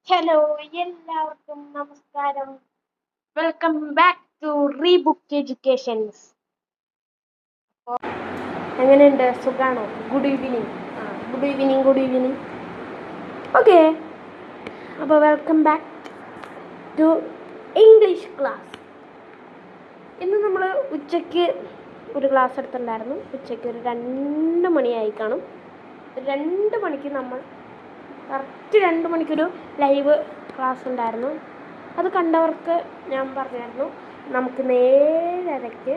Hello, എല്ലാവർക്കും നമസ്കാരം. Welcome back to Rebook educations. എങ്ങനെയുണ്ട്? സുഖാണോ? Good evening. Good evening. Okay, അപ്പോൾ welcome back to English class. ഇന്ന് നമ്മൾ ഉച്ചയ്ക്ക് ഒരു ക്ലാസ് എടുത്തിട്ടുണ്ടായിരുന്നു. ഉച്ചയ്ക്ക് ഒരു 2 മണിയായി കാണും. 2 മണിക്ക് നമ്മൾ കറക്റ്റ് 2 മണിക്കൊരു ലൈവ് ക്ലാസ് ഉണ്ടായിരുന്നു. അത് കണ്ടവർക്ക് ഞാൻ പറഞ്ഞായിരുന്നു, നമുക്ക് കറക്റ്റ്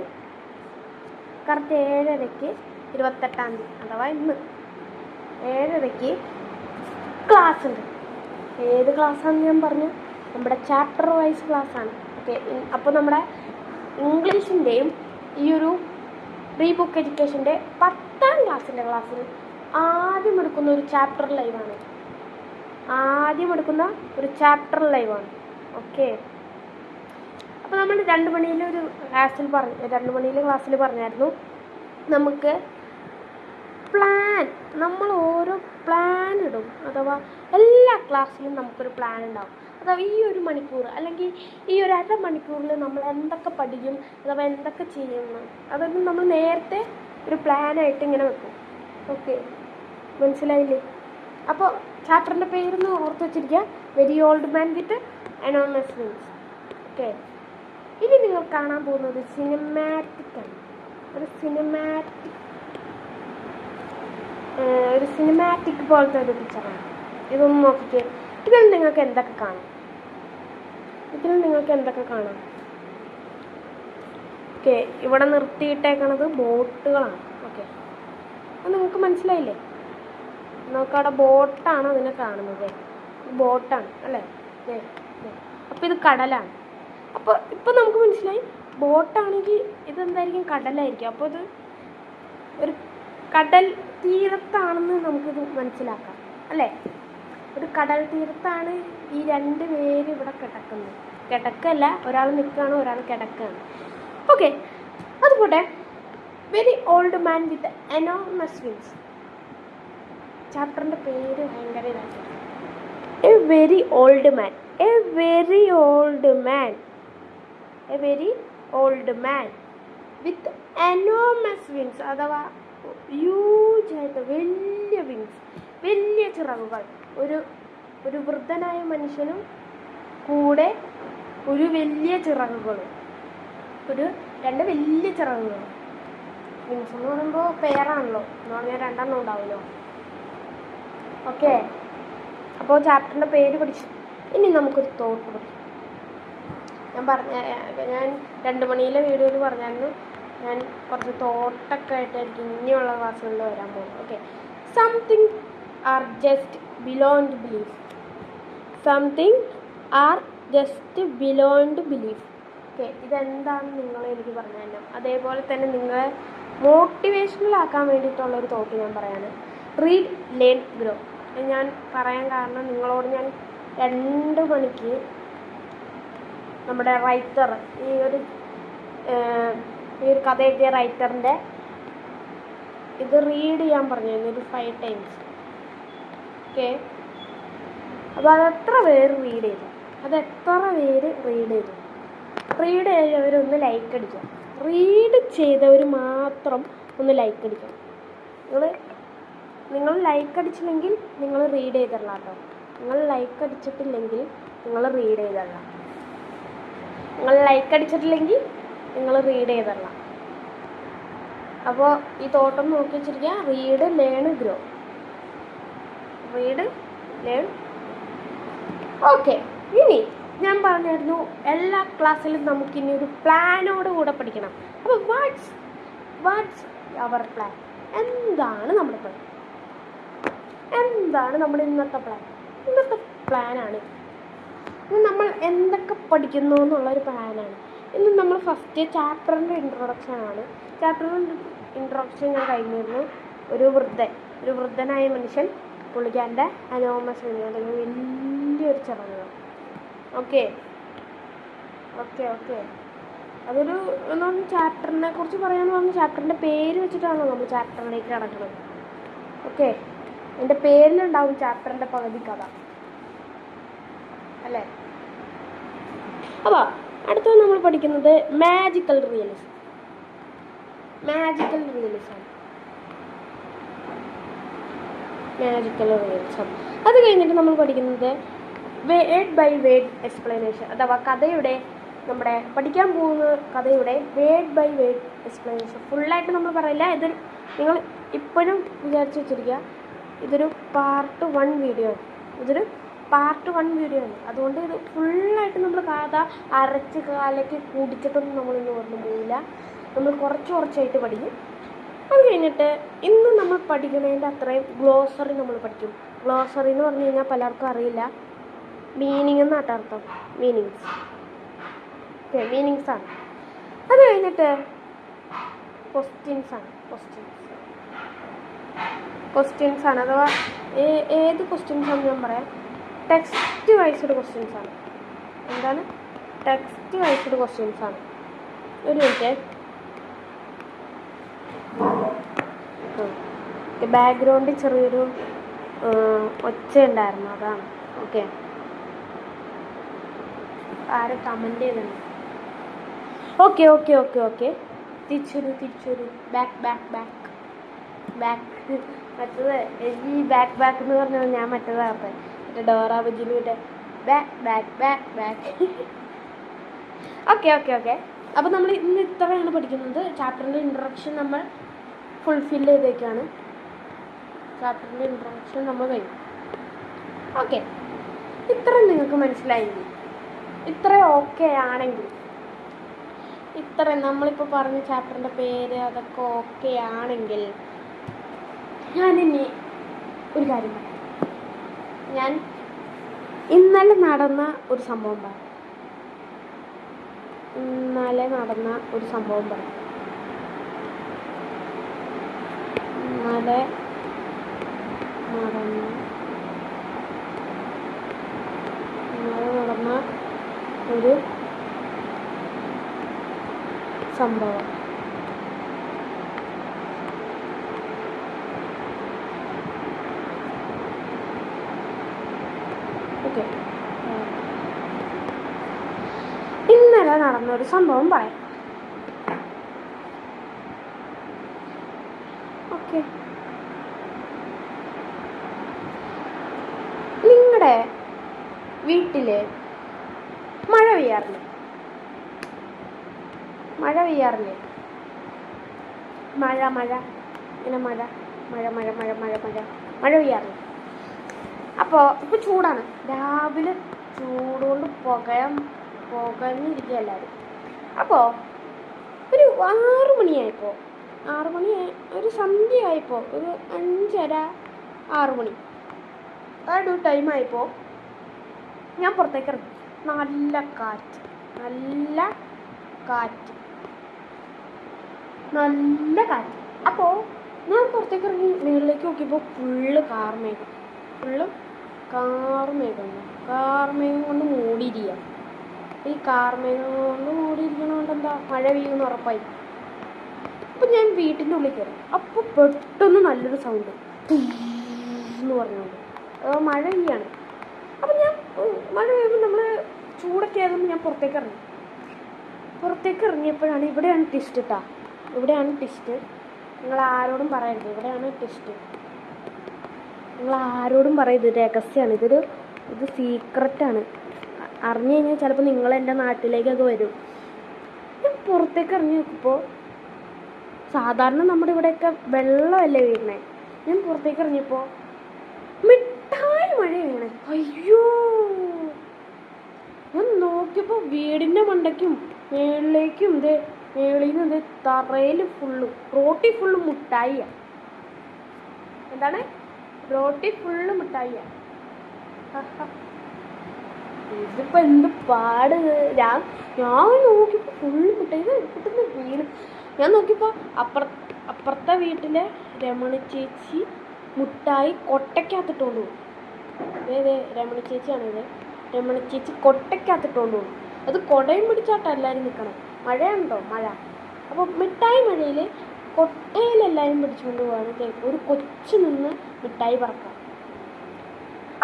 7:30 28-ാം തീയതി അഥവാ ഇന്ന് 7:30 ക്ലാസ് ഉണ്ട്. ഏത് ക്ലാസ്സാണെന്ന് ഞാൻ പറഞ്ഞു, നമ്മുടെ ചാപ്റ്റർ വൈസ് ക്ലാസ്സാണ്. ഓക്കെ, അപ്പോൾ നമ്മുടെ ഇംഗ്ലീഷിൻ്റെയും ഈ ഒരു റീബുക്ക് എഡ്യൂക്കേഷൻ്റെ 10ാം ക്ലാസ്സിൻ്റെ ക്ലാസ്സിൽ ആദ്യം എടുക്കുന്ന ഒരു ചാപ്റ്റർ ലൈവാണ്. ഓക്കെ, അപ്പോൾ നമ്മൾ 2 മണിയിലെ ക്ലാസ്സിൽ പറഞ്ഞായിരുന്നു, നമുക്ക് നമ്മൾ ഓരോ പ്ലാൻ ഇടും. അഥവാ എല്ലാ ക്ലാസ്സിലും നമുക്കൊരു പ്ലാൻ ഉണ്ടാവും. അഥവാ ഈ ഒരു മണിക്കൂർ അല്ലെങ്കിൽ ഈ ഒരു അരമണിക്കൂറിൽ നമ്മൾ എന്തൊക്കെ പഠിക്കും, അഥവാ എന്തൊക്കെ ചെയ്യുന്നു, അതൊന്നും നമ്മൾ നേരത്തെ ഒരു പ്ലാനായിട്ട് ഇങ്ങനെ വെക്കും. ഓക്കെ, മനസ്സിലായില്ലേ? അപ്പോൾ ചാപ്റ്ററിൻ്റെ പേരൊന്ന് ഓർത്ത് വെച്ചിരിക്കുക, very old man with enormous wings. Okay, ഇനി നിങ്ങൾ കാണാൻ പോകുന്നത് സിനിമാറ്റിക്കാണ്. ഒരു സിനിമാറ്റിക് പോലത്തെ ഒരു പിക്ചറാണ്. ഇതൊന്ന് നോക്കിക്കേ. ഇതിൽ നിങ്ങൾക്ക് എന്തൊക്കെ കാണാം? ഓക്കെ, ഇവിടെ നിർത്തിയിട്ടേക്കണത് ബോട്ടുകളാണ്. ഓക്കെ, അത് നിങ്ങൾക്ക് മനസ്സിലായില്ലേ? നമുക്കവിടെ ബോട്ടാണ് അതിനെ കാണുന്നത്. ബോട്ടാണ് അല്ലേ? അപ്പോൾ ഇത് കടലാണ്. അപ്പോൾ ഇപ്പം നമുക്ക് മനസ്സിലായി, ബോട്ടാണെങ്കിൽ ഇതെന്തായിരിക്കും? കടലായിരിക്കും. അപ്പോൾ ഇത് ഒരു കടൽ തീരത്താണെന്ന് നമുക്കിത് മനസ്സിലാക്കാം അല്ലേ? ഒരു കടൽ തീരത്താണ് ഈ 2 പേര് ഇവിടെ കിടക്കല്ല, ഒരാൾ നിൽക്കുകയാണ്, ഒരാൾ കിടക്കുകയാണ്. ഓക്കെ, അതുപോട്ടെ. Very old man with enormous wings. ചാപ്റ്ററിൻ്റെ പേര് ഭയങ്കര ഇതാക്കി. A very old man with enormous wings, അഥവാ ഹ്യൂജായിട്ട് വലിയ വിങ്സ്, വലിയ ചിറകുകൾ. ഒരു വൃദ്ധനായ മനുഷ്യനും കൂടെ ഒരു വലിയ ചിറകുകളും, 2 വലിയ ചിറകുകളും. വിങ്സ് എന്ന് പറയുമ്പോൾ പെയറാണല്ലോ, എന്ന് പറഞ്ഞാൽ 2 എണ്ണം ഉണ്ടാവുമല്ലോ. ഓക്കെ, അപ്പോൾ ചാപ്റ്ററിൻ്റെ പേര് പഠിച്ചു. ഇനി നമുക്കൊരു തോട്ട് പഠിക്കാം. ഞാൻ 2 മണിയിലെ വീഡിയോയിൽ പറഞ്ഞായിരുന്നു, ഞാൻ കുറച്ച് തോട്ടൊക്കെ ആയിട്ടായിരിക്കും ഇനിയുള്ള ക്ലാസ്സുകളിൽ വരാൻ പോകും. Okay, something are just beyond belief. Okay, ഇതെന്താണെന്ന് നിങ്ങൾ എനിക്ക് പറഞ്ഞു തരണം. അതേപോലെ തന്നെ നിങ്ങളെ മോട്ടിവേഷണലാക്കാൻ വേണ്ടിയിട്ടുള്ളൊരു തോട്ട് ഞാൻ പറയാണ്. Read, learn, grow. ഞാൻ പറയാൻ കാരണം, നിങ്ങളോട് ഞാൻ 2 മണിക്ക് നമ്മുടെ റൈറ്റർ, ഈ ഒരു കഥ എഴുതിയ റൈറ്ററിൻ്റെ ഇത് റീഡ് ചെയ്യാൻ പറഞ്ഞിരുന്നു ഒരു 5 times. ഓക്കെ, അപ്പോൾ അതെത്ര പേര് റീഡ് ചെയ്തു? റീഡ് ചെയ്തവരൊന്ന് ലൈക്ക് അടിക്കുക. റീഡ് ചെയ്തവർ മാത്രം ഒന്ന് ലൈക്ക് അടിക്കണം. നിങ്ങൾ ലൈക്ക് അടിച്ചില്ലെങ്കിൽ നിങ്ങൾ റീഡ് ചെയ്തിടலாம் കേട്ടോ. നിങ്ങൾ ലൈക്ക് അടിച്ചിട്ടില്ലെങ്കിൽ നിങ്ങൾ റീഡ് ചെയ്തിടலாம். അപ്പോൾ ഈ തോട്ടം നോക്കി വെച്ചിരിക്കുക. Read, learn, grow. ഓക്കെ, ഇനി ഞാൻ പറഞ്ഞായിരുന്നു, എല്ലാ ക്ലാസ്സിലും നമുക്കിനി ഒരു പ്ലാനോട് കൂടെ പഠിക്കണം. അപ്പോൾ വാട്ട്സ് അവർ പ്ലാൻ? എന്താണ് നമ്മുടെ പ്ലാൻ? എന്താണ് നമ്മുടെ ഇന്നത്തെ പ്ലാനാണ്. ഇന്ന് നമ്മൾ എന്തൊക്കെ പഠിക്കുന്നു എന്നുള്ളൊരു പ്ലാനാണ്. ഇന്ന് നമ്മൾ ഫസ്റ്റ് ചാപ്റ്ററിൻ്റെ ഇൻട്രൊഡക്ഷനാണ്. ഞാൻ കഴിഞ്ഞിരുന്നു. ഒരു വൃദ്ധനായ മനുഷ്യൻ, പുള്ളിക്കാരൻ്റെ എനോമസ് വിങ്, അല്ലെങ്കിൽ വലിയൊരു ചിറകുകൾ. ഓക്കെ, അതൊരു ചാപ്റ്ററിനെ കുറിച്ച് പറയാമെന്ന് പറഞ്ഞാൽ ചാപ്റ്ററിൻ്റെ പേര് വെച്ചിട്ടാണല്ലോ നമ്മൾ ചാപ്റ്ററിലേക്ക് കിടക്കുന്നത്. ഓക്കെ, എൻ്റെ പേരിലുണ്ടാവും ചാപ്റ്ററിൻ്റെ പകുതി കഥ. അല്ലേ? അപ്പോൾ അടുത്തത് നമ്മൾ പഠിക്കുന്നത് മാജിക്കൽ റിയലിസം. മാജിക്കൽ റിയലിസം അത് കഴിഞ്ഞിട്ട് നമ്മൾ പഠിക്കുന്നത് വേർഡ് ബൈ വേർഡ് എക്സ്പ്ലനേഷൻ, അഥവാ കഥയുടെ നമ്മുടെ പഠിക്കാൻ പോകുന്ന കഥയുടെ വേർഡ് ബൈ വേർഡ് എക്സ്പ്ലനേഷൻ. ഫുള്ളായിട്ട് നമ്മൾ പറയില്ല. ഇതൊരു നിങ്ങൾ ഇപ്പോഴും വിചാരിച്ച് വെച്ചിരിക്കുക, ഇതൊരു പാർട്ട് 1 വീഡിയോ ആണ്. അതുകൊണ്ട് ഇത് ഫുള്ളായിട്ട് നമ്മൾ കഥ അരച്ച് കാലയ്ക്ക് കുടിച്ചിട്ടൊന്നും നമ്മളിന്ന് പറഞ്ഞു പോവില്ല. നമ്മൾ കുറച്ചായിട്ട് പഠിക്കും. അത് കഴിഞ്ഞിട്ട് ഇന്ന് നമ്മൾ പഠിക്കുന്നതിൻ്റെ അത്രയും ഗ്ലോസറി നമ്മൾ പഠിക്കും. ഗ്ലോസറി എന്ന് പറഞ്ഞു കഴിഞ്ഞാൽ പലർക്കും അറിയില്ല. മീനിങ് എന്നാണ് അർത്ഥം. മീനിങ്സ് ആണ്. അത് കഴിഞ്ഞിട്ട് ക്വസ്റ്റ്യൻസ് ആണ്. അഥവാ ഏത് ക്വസ്റ്റ്യൻസ് ആണെന്ന് ഞാൻ പറയാം. ടെക്സ്റ്റ് വൈസ്ഡ് ക്വസ്റ്റ്യൻസ് ആണ്. എന്താണ്? ടെക്സ്റ്റ് വൈസ്ഡ് ക്വസ്റ്റ്യൻസ് ആണ്. ഒരു മിനിറ്റ്, ബാക്ക്ഗ്രൗണ്ടിൽ ചെറിയൊരു ഒച്ച ഉണ്ടായിരുന്നു, അതാണ്. ഓക്കെ, ആരും കമൻറ്റ് ചെയ്തിട്ടുണ്ട്. ഓക്കെ തിരിച്ചൊരു ബാക്ക് മറ്റേത് ഈ ബാക്ക് എന്ന് പറഞ്ഞാൽ ഞാൻ മറ്റേതാകട്ടെ, മറ്റേ ഡോറ ബുജിലുവിൻ്റെ ബാക്ക്. ഓക്കെ. അപ്പോൾ നമ്മൾ ഇന്ന് ഇത്രയാണ് പഠിക്കുന്നത്. ചാപ്റ്ററിൻ്റെ ഇൻട്രൊഡക്ഷൻ നമ്മൾ ഫുൾഫിൽ ചെയ്തേക്കാണ്. ചാപ്റ്ററിൻ്റെ ഇൻട്രൊഡക്ഷൻ നമ്മൾ കഴിഞ്ഞു. ഓക്കെ, ഇത്രയും നിങ്ങൾക്ക് മനസ്സിലായെങ്കിൽ, ഇത്ര ഓക്കെ ആണെങ്കിൽ, ഇത്രയും നമ്മളിപ്പോൾ പറഞ്ഞ ചാപ്റ്ററിൻ്റെ പേര് അതൊക്കെ ഓക്കെ ആണെങ്കിൽ, ഞാനിനി ഒരു കാര്യം പറയാം. ഞാൻ ഇന്നലെ നടന്ന ഒരു സംഭവം പറയാം. ഇന്നലെ നടന്ന ഒരു സംഭവം നടന്ന ഒരു സംഭവം. ഓക്കെ, ഇന്നലെ നടന്നൊരു സംഭവം പറയാം. ഓക്കെ, നിങ്ങളുടെ വീട്ടിൽ മഴ പെയ്യാറില്ലേ? മഴ പെയ്യാറില്ലേ? മഴ ഇങ്ങനെ മഴ പെയ്യാറില്ലേ? അപ്പോൾ ഇപ്പോൾ ചൂടാണ്. രാവിലെ ചൂടുകൊണ്ട് പുകഞ്ഞിരിക്കുക എല്ലാവരും. അപ്പോൾ ഒരു 6 മണിയായപ്പോൾ, ഒരു സന്ധ്യയായപ്പോൾ, ഒരു 5:30-6 മണി ആ ഒരു ടൈമായപ്പോൾ ഞാൻ പുറത്തേക്ക് ഇറങ്ങി. നല്ല കാറ്റ്. അപ്പോൾ ഞാൻ പുറത്തേക്ക് ഇറങ്ങി മുകളിലേക്ക് നോക്കിയപ്പോൾ ഫുള്ള് കാർമേഘം കൊണ്ട് മൂടിയിരിക്കുക. ഈ കാർമേഘം കൊണ്ട് മൂടിയിരിക്കണോണ്ട് എന്താ, മഴ പെയ്യുമെന്ന് ഉറപ്പായി. അപ്പം ഞാൻ വീട്ടിൻ്റെ ഉള്ളിൽ കയറി. അപ്പോൾ പെട്ടെന്ന് നല്ലൊരു സൗണ്ട് എന്ന് പറഞ്ഞുകൊണ്ട് മഴ പെയ്യാണ്. അപ്പം ഞാൻ മഴ പെയ്യുമ്പോൾ നമ്മൾ ചൂടൊക്കെ ആയതുകൊണ്ട് ഞാൻ പുറത്തേക്ക് ഇറങ്ങിയപ്പോഴാണ് ഇവിടെയാണ് ട്വിസ്റ്റ്. നിങ്ങൾ ആരോടും പറയരുത്, ഇവിടെയാണ് ട്വിസ്റ്റ്. നിങ്ങൾ ആരോടും പറയരുത്, രഹസ്യമാണ്. ഇത് സീക്രറ്റാണ്. അറിഞ്ഞു കഴിഞ്ഞാൽ ചിലപ്പോൾ നിങ്ങൾ എൻ്റെ നാട്ടിലേക്കൊക്കെ വരും. ഞാൻ പുറത്തേക്ക് ഇറങ്ങി നോക്കുമ്പോൾ സാധാരണ നമ്മുടെ ഇവിടെയൊക്കെ വെള്ളമല്ലേ വീണേ. ഞാൻ പുറത്തേക്ക് ഇറങ്ങിയപ്പോൾ മിഠായി മഴ വീണേ. അയ്യോ, ഞാൻ നോക്കിയപ്പോൾ വീടിൻ്റെ മണ്ടയ്ക്കും മേളിലേക്കും മേളിൽ നിന്ന് തറയിൽ റോട്ടി ഫുള്ള് മിഠായിയാണ്. എന്താണ്? റോട്ടി ഫുള്ള് മിഠായിയാണ്. ഇതിപ്പോൾ എന്ത് പാട്. ഞാൻ നോക്കിയപ്പോൾ ഫുള്ള് മിഠായി കിട്ടുന്ന വീണ്. ഞാൻ നോക്കിയപ്പോൾ അപ്പുറത്തെ വീട്ടിലെ രമണി ചേച്ചി മിഠായി കൊട്ടയ്ക്കകത്തിട്ടുകൊണ്ട് പോകും. രമണി ചേച്ചിയാണിത്. രമണി ചേച്ചി കൊട്ടയ്ക്കകത്തിട്ടുകൊണ്ട് പോകും. അത് കുടയും പിടിച്ചാട്ടോ എല്ലാവരും നിൽക്കണം. മഴയുണ്ടോ? മഴ. അപ്പോൾ മിഠായി മഴയിൽ കൊട്ടയിലെല്ലാവരും പിടിച്ചുകൊണ്ട് പോകാൻ ഒരു കൊച്ചു നിന്ന് മിഠായി പറക്കാം.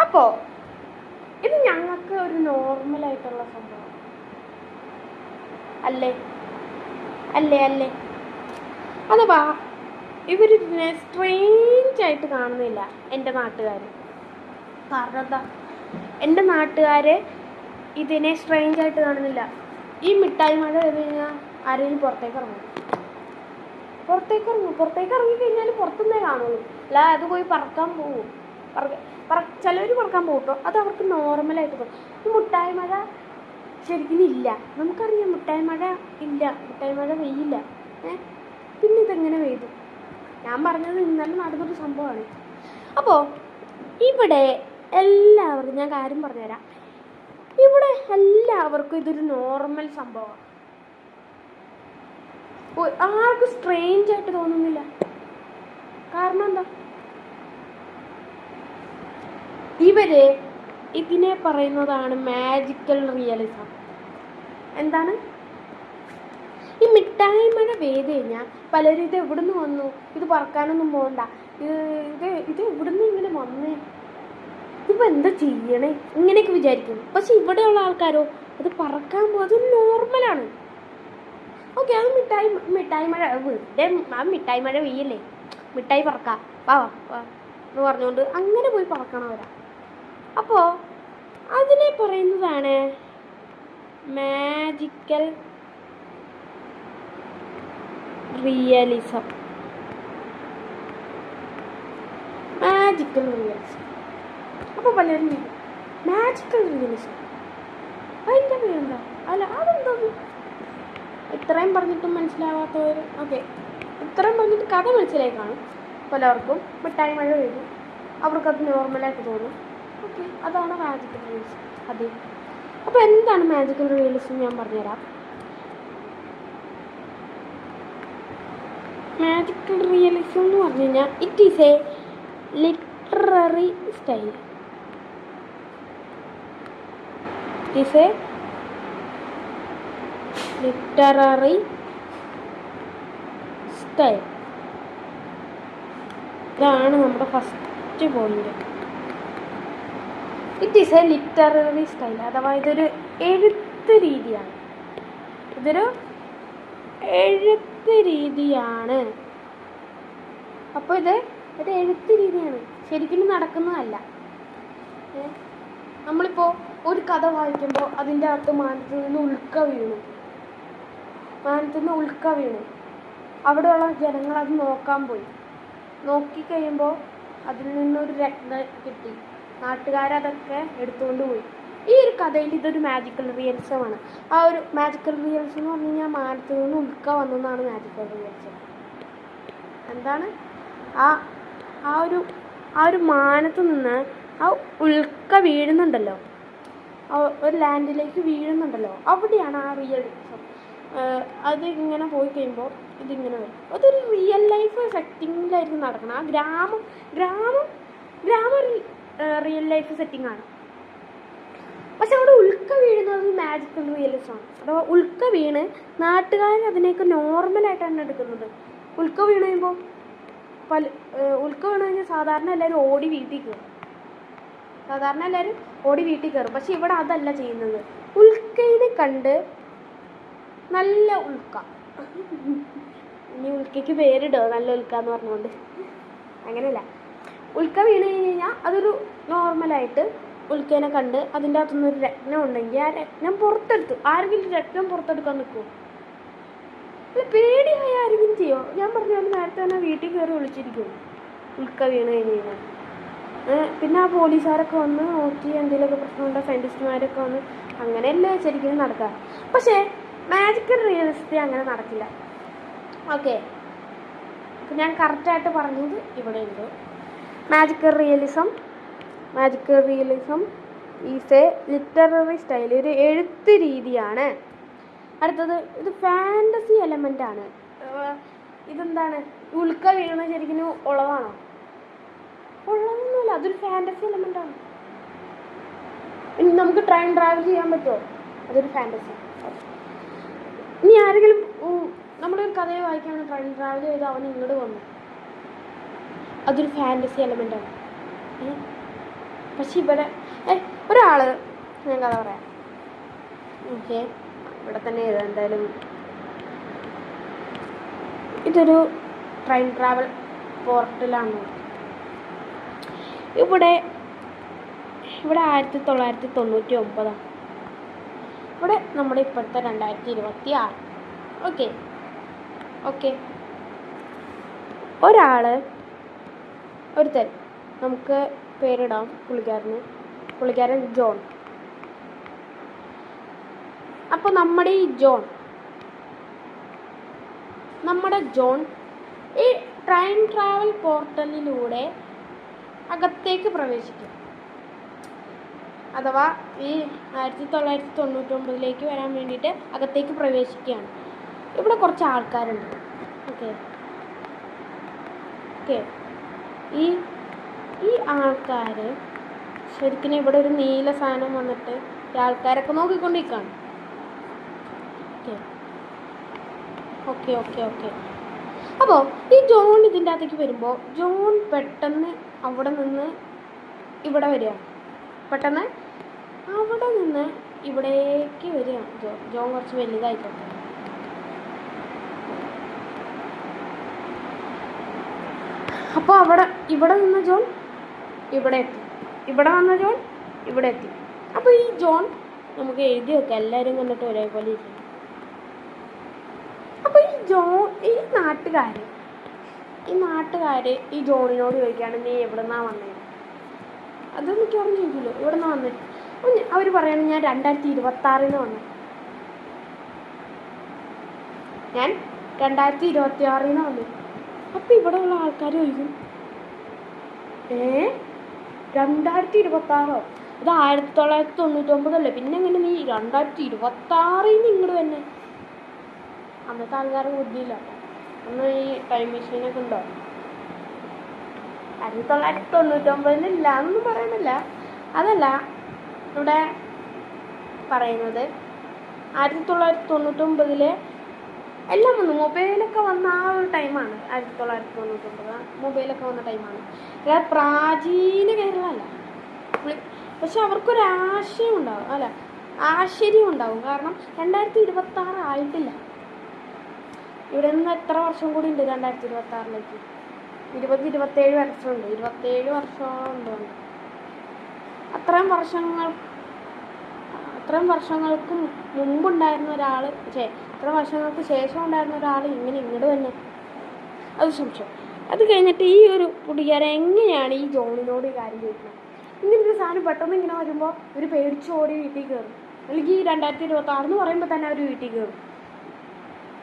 അപ്പോൾ ഇത് ഞങ്ങൾക്ക് ഒരു നോർമലായിട്ടുള്ള സംഭവം അല്ലേ അല്ലേ അല്ലേ അഥവാ ഇവരിതിനെ സ്ട്രേഞ്ചായിട്ട് കാണുന്നില്ല എൻ്റെ നാട്ടുകാർ. കാരണം എന്താ, എൻ്റെ നാട്ടുകാർ ഇതിനെ സ്ട്രേഞ്ചായിട്ട് കാണുന്നില്ല. ഈ മിഠായി മഴ ചെയ്ത് കഴിഞ്ഞാൽ ആരെങ്കിലും പുറത്തേക്ക് ഇറങ്ങിക്കഴിഞ്ഞാൽ പുറത്തുനിന്നേ കാണുള്ളൂ. അല്ല അത് പോയി പറക്കാൻ പോകും. ചിലവർ പറക്കാൻ പോകും കേട്ടോ. അത് അവർക്ക് നോർമലായിട്ട് പോകും. ഈ മിഠായി മഴ ശരിക്കും ഇല്ല. നമുക്കറിയാം മിഠായി മഴ ഇല്ല, മിഠായി മഴ പെയ്യില്ല. പിന്നെ ഇതെങ്ങനെ പെയ്തു? ഞാൻ പറഞ്ഞത് ഇന്നലെ നടന്നൊരു സംഭവമാണ്. അപ്പോൾ ഇവിടെ എല്ലാവർക്കും ഞാൻ കാര്യം പറഞ്ഞുതരാം. ഇവിടെ എല്ലാവർക്കും ഇതൊരു നോർമൽ സംഭവമാണ്. ആർക്കും സ്ട്രേഞ്ചായിട്ട് തോന്നുന്നില്ല. കാരണം എന്താ, ഇവര് ഇതിനെ പറയുന്നതാണ് മാജിക്കൽ റിയലിസം. എന്താണ്? ഈ മിഠായി മഴ പെയ്ത് കഴിഞ്ഞാൽ പലരും ഇത് എവിടുന്ന് വന്നു, ഇത് പറക്കാനൊന്നും പോകണ്ട, ഇത് എവിടുന്ന് ഇങ്ങനെ വന്നേ, ഇപ്പം എന്താ ചെയ്യണേ, ഇങ്ങനെയൊക്കെ വിചാരിക്കും. പക്ഷെ ഇവിടെയുള്ള ആൾക്കാരോ അത് പറക്കാൻ പോകും, അത് നോർമലാണ്. ഓക്കെ, അത് മിഠായി മഴ വെറുതെ ആ മിഠായി മഴ പെയ്യല്ലേ, മിഠായി പറക്കാം വാ എന്ന് പറഞ്ഞുകൊണ്ട് അങ്ങനെ പോയി പറക്കണവരാ. അപ്പോൾ അതിനെ പറയുന്നതാണ് മാജിക്കൽ റിയലിസം. അപ്പോൾ പലരും മാജിക്കൽ റിയലിസം അതിൻ്റെ പേരെന്താ? അല്ല അതെന്താ ഇത്രയും പറഞ്ഞിട്ടും മനസ്സിലാവാത്തവർ? ഓക്കെ, ഇത്രയും പറഞ്ഞിട്ട് കഥ മനസ്സിലായി കാണും പലർക്കും. മിഠായി മഴ പെയ്തു, അവർക്കത് നോർമലായിട്ട് തോന്നും. ഓക്കെ, അതാണ് മാജിക്കൽ റിയലിസം. അതെ, അപ്പോൾ എന്താണ് മാജിക്കൽ റിയലിസം ഞാൻ പറഞ്ഞുതരാം. മാജിക്കൽ റിയലിസം എന്ന് പറഞ്ഞു കഴിഞ്ഞാൽ it is A literary style. ഇതാണ് നമ്മുടെ first point. It is A literary style, അഥവാ ഇതൊരു എഴുത്ത് രീതിയാണ്. അപ്പോൾ ഇത് ഒരു എഴുത്ത് രീതിയാണ്, ശരിക്കും നടക്കുന്നതല്ല. നമ്മളിപ്പോൾ ഒരു കഥ വായിക്കുമ്പോൾ അതിൻ്റെ അകത്ത് മാനത്തിൽ നിന്ന് ഉൽക്ക വീണു അവിടെയുള്ള ജനങ്ങൾ അത് നോക്കാൻ പോയി. നോക്കിക്കഴിയുമ്പോൾ അതിൽ നിന്നൊരു രത്നം കിട്ടി, നാട്ടുകാരതൊക്കെ എടുത്തുകൊണ്ട് പോയി. ഈ ഒരു കഥയിൽ ഇതൊരു മാജിക്കൽ റിയലിസമാണ്. ആ ഒരു മാജിക്കൽ റിയലിസം എന്ന് പറഞ്ഞു കഴിഞ്ഞാൽ മാനത്തിൽ നിന്ന് ഉൽക്ക വന്നതാണ് മാജിക്കൽ റിയലിസം. എന്താണ്? ആ ഒരു മാനത്ത് നിന്ന് ആ ഉൽക്ക വീഴുന്നുണ്ടല്ലോ, ഒരു ലാൻഡിലേക്ക് വീഴുന്നുണ്ടല്ലോ, അവിടെയാണ് ആ റിയലിസം. അത് ഇങ്ങനെ പോയി കഴിയുമ്പോൾ ഇതിങ്ങനെ വരും. അതൊരു റിയൽ ലൈഫ് സെറ്റിങ്ങിലായിരിക്കും നടക്കണം. ആ ഗ്രാമം റിയൽ ലൈഫ് സെറ്റിംഗാണ്. പക്ഷെ അവിടെ ഉൽക്ക വീഴുന്നത് മാജിക്കൽ റിയലിസമാണ്. അഥവാ ഉൽക്ക വീണ് നാട്ടുകാർ അതിനെയൊക്കെ നോർമലായിട്ടാണ് എടുക്കുന്നത്. ഉൽക്ക വീണ് കഴിയുമ്പോൾ കഴിഞ്ഞാൽ സാധാരണ എല്ലാവരും ഓടി വീട്ടിൽ കയറും. പക്ഷെ ഇവിടെ അതല്ല ചെയ്യുന്നത്. ഉൽക്കയിനെ കണ്ട് നല്ല ഉൽക്ക, ഇനി ഉൽക്കയ്ക്ക് പേരിടോ നല്ല ഉൽക്ക എന്ന് പറഞ്ഞുകൊണ്ട്, അങ്ങനെയല്ല. ഉൽക്ക വീണ് കഴിഞ്ഞാൽ അതൊരു നോർമലായിട്ട് ഉൽക്കേനെ കണ്ട് അതിൻ്റെ അകത്തുനിന്നൊരു രത്നം ഉണ്ടെങ്കിൽ ആ രത്നം പുറത്തെടുത്തു. ആരെങ്കിലും രത്നം പുറത്തെടുക്കാൻ നിൽക്കുമോ? അല്ല, പേടിയായ ആരെങ്കിലും ചെയ്യുമോ? ഞാൻ പറഞ്ഞാൽ നേരത്തെ തന്നെ വീട്ടിൽ കയറി വിളിച്ചിരിക്കും ഉൽക്ക വീണ് കഴിഞ്ഞാൽ. പിന്നെ ആ പോലീസുകാരൊക്കെ വന്ന് നോക്കി എന്തെങ്കിലുമൊക്കെ പ്രശ്നമുണ്ടോ, സയൻറ്റിസ്റ്റുമാരൊക്കെ വന്ന്, അങ്ങനെയല്ലേ ശരിക്കും നടക്കുക. പക്ഷേ മാജിക്കൽ റിയലിസത്തിൽ അങ്ങനെ നടക്കില്ല. ഓക്കെ, അപ്പം ഞാൻ കറക്റ്റായിട്ട് പറഞ്ഞത് ഇവിടെയുണ്ട്. Magical realism is A literary style, ഒരു എഴുത്ത് രീതിയാണ്. അടുത്തത്, ഇത് ഫാൻറ്റസി എലമെൻ്റാണ്. ഇതെന്താണ്? ഉൽക്ക വീണ ശരിക്കും ഉള്ളതാണോ? ഉള്ളതൊന്നുമല്ല, അതൊരു ഫാൻറ്റസി എലമെൻ്റാണ്. നമുക്ക് ട്രാവൽ ചെയ്യാൻ പറ്റുമോ? അതൊരു ഫാൻറ്റസി. ഇനി ആരെങ്കിലും നമ്മളൊരു കഥയെ വായിക്കുകയാണ്, ട്രാവൽ ചെയ്ത് അവൻ ഇങ്ങോട്ട് വന്നു, അതൊരു ഫാൻറ്റസി എലമെൻ്റാണ്. പക്ഷെ ഇവിടെ ഒരാൾ, ഞാൻ കഥ പറയാം. ഓക്കെ, ഇവിടെ തന്നെ എഴുതാം എന്തായാലും. ഇതൊരു ട്രെയിൻ ട്രാവൽ പോർട്ടലാണ്. ഇവിടെ 1999. ഇവിടെ നമ്മുടെ ഇപ്പോഴത്തെ 2026. ഓക്കെ ഓക്കെ ഒരുത്തൻ, നമുക്ക് പേരിടാം പുള്ളിക്കാരൻ ജോൺ. അപ്പോൾ നമ്മുടെ ജോൺ ഈ ട്രെയിൻ ട്രാവൽ പോർട്ടലിലൂടെ അകത്തേക്ക് പ്രവേശിക്കും. അഥവാ ഈ 1999 വരാൻ വേണ്ടിയിട്ട് അകത്തേക്ക് പ്രവേശിക്കുകയാണ്. ഇവിടെ കുറച്ച് ആൾക്കാരുണ്ട്. ഓക്കെ, ഈ ആൾക്കാർ ശരിക്കും ഇവിടെ ഒരു നീല സാധനം വന്നിട്ട് ഈ ആൾക്കാരൊക്കെ നോക്കിക്കൊണ്ടിരിക്കുകയാണ്. ഓക്കെ. അപ്പോൾ ഈ ജോൺ ഇതിൻ്റെ അകത്തേക്ക് വരുമ്പോൾ ജോൺ പെട്ടെന്ന് അവിടെ നിന്ന് ഇവിടെ വരികയാണ്. പെട്ടെന്ന് അവിടെ നിന്ന് ഇവിടേക്ക് വരികയാണ്. ജോൺ കുറച്ച് വലുതായിക്കോട്ടെ. അപ്പോൾ ഇവിടെ നിന്ന് ജോൺ ഇവിടെ എത്തി, ഇവിടെ വന്ന ജോൺ ഇവിടെ എത്തി. അപ്പോൾ ഈ ജോൺ നമുക്ക് എഴുതി വെക്കാം, എല്ലാവരും കണ്ടിട്ട് ഒരേപോലെ ഇരിക്കും. അപ്പോൾ ഈ നാട്ടുകാർ ഈ ജോണിനോട് ചോദിക്കുകയാണ്, നീ എവിടെ നിന്നാണ് വന്നത്? അത് മിക്കവാറും ചോദിക്കുമല്ലോ, ഇവിടെ നിന്ന് വന്നത്. അവർ പറയണം, ഞാൻ 2026 വന്നു. ഞാൻ 2026 വന്നു. അപ്പം ഇവിടെ ഉള്ള ആൾക്കാർ ചോദിക്കും, 2026? ഇത് 1999 പിന്നെ എങ്ങനെ നീ 2026 ഇങ്ങോട്ട് തന്നെ? അന്നത്തെ ആൾക്കാർക്ക് ബുദ്ധിയില്ല. അന്ന് ഈ ടൈം മെഷീനൊക്കെ ഉണ്ടോ? 1999 ഇല്ല എന്നൊന്നും പറയുന്നില്ല. അതല്ല ഇവിടെ പറയുന്നത്, 1999 എല്ലാം വന്നു. മൊബൈലൊക്കെ വന്ന ആ ഒരു ടൈമാണ് 1999. മൊബൈലൊക്കെ വന്ന ടൈമാണ്. അല്ലാതെ പ്രാചീന കേരളമല്ല. പക്ഷെ അവർക്കൊരാശയം ഉണ്ടാവും, ആശ്ചര്യം ഉണ്ടാവും. കാരണം 2026 ആയിട്ടില്ല. ഇവിടെ നിന്ന് എത്ര വർഷം കൂടി ഉണ്ട് 2026? 27 വർഷമുണ്ട്. 27 വർഷമോളം ഉണ്ട്. അത്രയും വർഷങ്ങൾക്ക് മുമ്പുണ്ടായിരുന്ന ഒരാൾ, ഇത്ര വർഷങ്ങൾക്ക് ശേഷം ഉണ്ടായിരുന്ന ഒരാൾ ഇങ്ങോട്ട് തന്നെ, അത് സംശയം. അത് കഴിഞ്ഞിട്ട് ഈ ഒരു പുള്ളിക്കാരൻ എങ്ങനെയാണ് ഈ ജോണിനോട് ഈ കാര്യം ചോദിക്കുന്നത്? ഇങ്ങനൊരു സാധനം പെട്ടെന്ന് ഇങ്ങനെ വരുമ്പോൾ ഇവർ പേടിച്ചോടി വീട്ടിൽ കയറും. അല്ലെങ്കിൽ 2026 എന്ന് പറയുമ്പോൾ തന്നെ അവർ വീട്ടിൽ കയറും.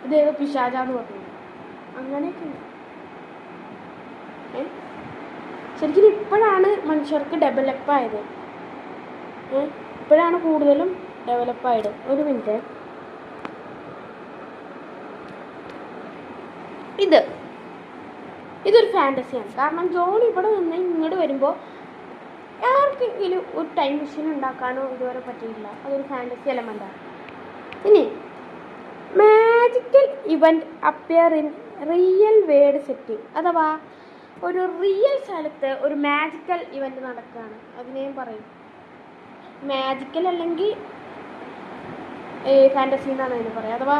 ഇതേതോ പിശാചാന്ന് പറഞ്ഞു. അങ്ങനെയൊക്കെ ശരിക്കും ഇപ്പോഴാണ് മനുഷ്യർക്ക് ഡെവലപ്പായത്. ഇപ്പോഴാണ് കൂടുതലും ഡെവലപ്പായത്. ഒരു മിനിറ്റ്, ഇതൊരു ഫാൻറ്റസിയാണ്. കാരണം ജോൺ ഇവിടെ നിന്ന് ഇങ്ങോട്ട് വരുമ്പോൾ ആർക്കെങ്കിലും ഒരു ടൈം മെഷീൻ ഉണ്ടാക്കാനോ ഇതുവരെ പറ്റിയില്ല. അതൊരു ഫാൻറ്റസി എലമെൻ്റാണ്. ഇനി magical event appear in real world setting, അഥവാ ഒരു റിയൽ സ്ഥലത്ത് ഒരു മാജിക്കൽ ഇവൻറ്റ് നടക്കുകയാണ്. അതിനെയും പറയും മാജിക്കൽ അല്ലെങ്കിൽ ഫാൻറ്റസി എന്നാണ് അതിന് പറയുക. അഥവാ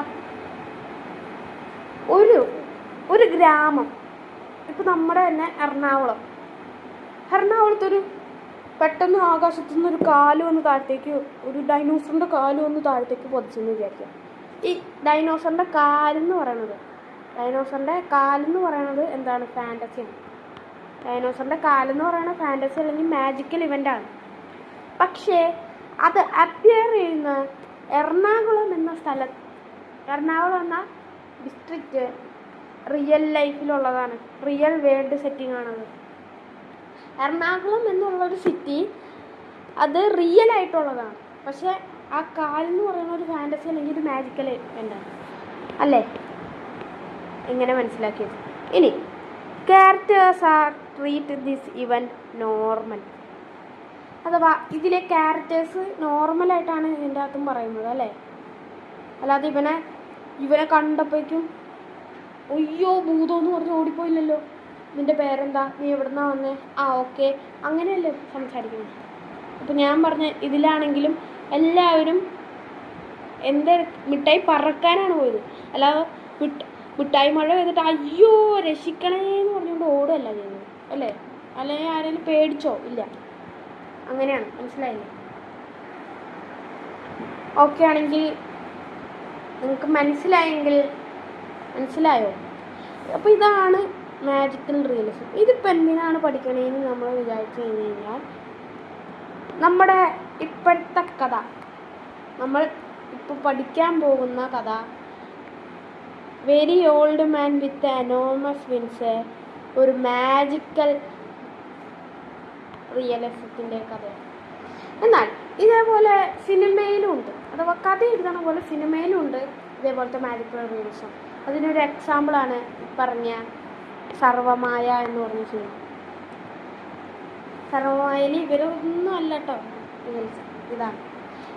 ഒരു ഗ്രാമം, ഇപ്പം നമ്മുടെ തന്നെ എറണാകുളത്തൊരു പെട്ടെന്ന് ആകാശത്തു നിന്നൊരു കാല് വന്ന് താഴത്തേക്ക്, ഒരു ഡൈനോസറിൻ്റെ കാല് വന്ന് താഴത്തേക്ക് പതിച്ചെന്ന് വിചാരിക്കുക. ഈ ഡൈനോസറിൻ്റെ കാലെന്ന് പറയണത് എന്താണ്? ഫാൻറ്റസിയാണ്. ഡൈനോസറിൻ്റെ കാലെന്ന് പറയുന്നത് ഫാൻറ്റസി അല്ലെങ്കിൽ മാജിക്കൽ ഇവൻ്റാണ്. പക്ഷേ അത് അപ്പിയർ ചെയ്യുന്ന എറണാകുളം എന്ന ഡിസ്ട്രിക്റ്റ് റിയൽ ലൈഫിലുള്ളതാണ്. റിയൽ വേൾഡ് സെറ്റിംഗ് ആണത്. എറണാകുളം എന്നുള്ളൊരു സിറ്റി അത് റിയൽ ആയിട്ടുള്ളതാണ്. പക്ഷേ ആ കാലെന്ന് പറയുന്ന ഒരു ഫാൻറ്റസി അല്ലെങ്കിൽ ഒരു മാജിക്കൽ ഇവൻ്റാണ്. അല്ലേ? ഇങ്ങനെ മനസ്സിലാക്കിയത്. ഇനി characters are treat this event normal, അഥവാ ഇതിലെ ക്യാരക്ടേഴ്സ് നോർമലായിട്ടാണ് ഇതിൻ്റെ അകത്തും പറയുന്നത്. അല്ലേ? അല്ലാതെ ഇവനെ കണ്ടപ്പോഴേക്കും അയ്യോ ഭൂതമെന്ന് പറഞ്ഞ് ഓടിപ്പോയില്ലല്ലോ. നിൻ്റെ പേരെന്താ? നീ എവിടെ നിന്നാണ് വന്നേ? ഓക്കെ, അങ്ങനെയല്ലേ സംസാരിക്കുന്നത്. അപ്പോൾ ഞാൻ പറഞ്ഞ ഇതിലാണെങ്കിലും എല്ലാവരും എന്താ മിഠായി പറക്കാനാണ് പോയത്, അല്ലാതെ മിഠായി മഴ പെയ്തിട്ട് അയ്യോ രക്ഷിക്കണേ എന്ന് പറഞ്ഞുകൊണ്ട് ഓടുകയല്ല ചെയ്യുന്നത് അല്ലേ? അല്ലെങ്കിൽ ആരെങ്കിലും പേടിച്ചോ? ഇല്ല, അങ്ങനെയാണ്. മനസ്സിലായില്ലേ? ഓക്കെ ആണെങ്കിൽ നിങ്ങൾക്ക് മനസ്സിലായോ? അപ്പോൾ ഇതാണ് മാജിക്കൽ റിയലിസം. ഇതിപ്പോൾ എന്തിനാണ് പഠിക്കണേന്ന് നമ്മൾ വിചാരിച്ചു കഴിഞ്ഞ് കഴിഞ്ഞാൽ, നമ്മുടെ ഇപ്പോഴത്തെ കഥ, നമ്മൾ ഇപ്പോൾ പഠിക്കാൻ പോകുന്ന കഥ very old man with enormous wins, ഒരു മാജിക്കൽ റിയലിസത്തിൻ്റെ കഥയാണ്. എന്നാൽ ഇതേപോലെ സിനിമയിലും ഉണ്ട്, അഥവാ കഥ എഴുതണ പോലെ സിനിമയിലും ഉണ്ട് ഇതേപോലത്തെ മാജിക്കൽ റിയലിസം. അതിനൊരു എക്സാമ്പിളാണ് പറഞ്ഞ സർവമായ എന്ന് പറഞ്ഞ സിനിമ. സർവമായയിൽ ഇവരൊന്നും അല്ല കേട്ടോ റിയലിസം, ഇതാണ്.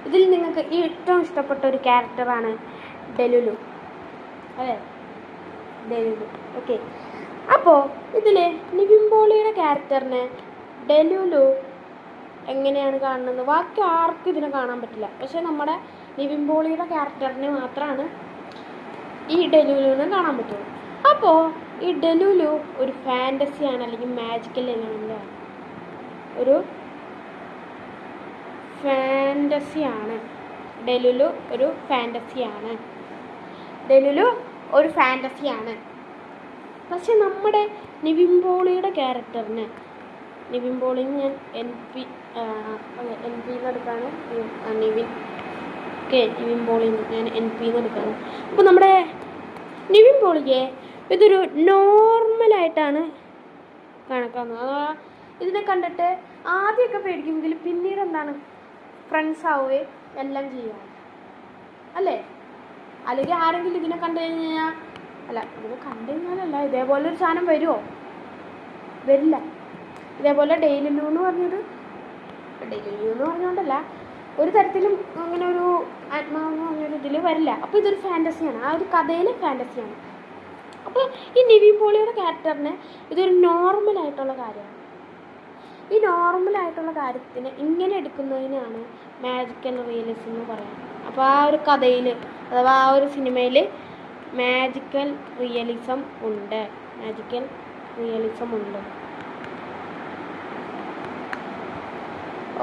ഇതിൽ നിങ്ങൾക്ക് ഏറ്റവും ഇഷ്ടപ്പെട്ട ഒരു ക്യാരക്ടറാണ് ഡെലുലു, അതെ, ഡെലുലു. ഓക്കെ, അപ്പോൾ ഇതിൽ നിവിൻ പോളിയുടെ ക്യാരക്ടറിനെ ഡെലുലു എങ്ങനെയാണ് കാണുന്നത്? ബാക്കി ആർക്കും ഇതിനെ കാണാൻ പറ്റില്ല, പക്ഷെ നമ്മുടെ നിവിൻ പോളിയുടെ ക്യാരക്ടറിന് മാത്രമാണ് ഈ ഡെലുലുവിനെ കാണാൻ പറ്റുള്ളൂ. അപ്പോൾ ഈ ഡെലുലു ഒരു ഫാൻറ്റസിയാണ്, അല്ലെങ്കിൽ മാജിക്കൽ എലമെൻ്റാണ്, ഒരു ഫാൻറ്റസിയാണ്. ഡെലുലു ഒരു ഫാൻറ്റസിയാണ്. പക്ഷെ നമ്മുടെ നിവിൻ പോളിയുടെ ക്യാരക്ടറിന്, നിവിൻ പോളിന് ഞാൻ എൻ പിന്ന് എടുക്കാണ്, നിവിൻ പോളിന് ഞാൻ എൻ പിന്ന് എടുക്കാണ്. അപ്പോൾ നമ്മുടെ നിവിൻ പോളിയെ ഇതൊരു നോർമലായിട്ടാണ് കണക്കാക്കുന്നത്. അഥവാ ഇതിനെ കണ്ടിട്ട് ആദ്യമൊക്കെ പേടിക്കുമെങ്കിലും പിന്നീട് എന്താണ്, ഫ്രണ്ട്സ് ആവുകയും എല്ലാം ചെയ്യുകയാണ്, അല്ലേ? അല്ലെങ്കിൽ ആരെങ്കിലും ഇതിനെ കണ്ടു കഴിഞ്ഞാൽ, അല്ല ഇതിനെ കണ്ടു കഴിഞ്ഞാലല്ല, ഇതേപോലെ ഒരു സാധനം വരുമോ? വരില്ല. ഇതേപോലെ ഡെയിലുലു എന്ന് പറഞ്ഞുകൊണ്ടല്ല, ഒരു തരത്തിലും അങ്ങനെ ഒരു ആത്മാവെന്ന് പറഞ്ഞൊരു ഇതിൽ വരില്ല. അപ്പോൾ ഇതൊരു ഫാൻറ്റസിയാണ്, ആ ഒരു കഥയിലെ ഫാൻറ്റസിയാണ്. അപ്പോൾ ഈ നിവിൻ പോളിയുടെ ക്യാരക്ടറിന് ഇതൊരു നോർമലായിട്ടുള്ള കാര്യമാണ്. ഈ നോർമലായിട്ടുള്ള കാര്യത്തിന് ഇങ്ങനെ എടുക്കുന്നതിനാണ് മാജിക്കൽ റിയലിസം എന്ന് പറയുന്നത്. അപ്പോൾ ആ ഒരു കഥയിൽ, അഥവാ ആ ഒരു സിനിമയിൽ മാജിക്കൽ റിയലിസം ഉണ്ട്.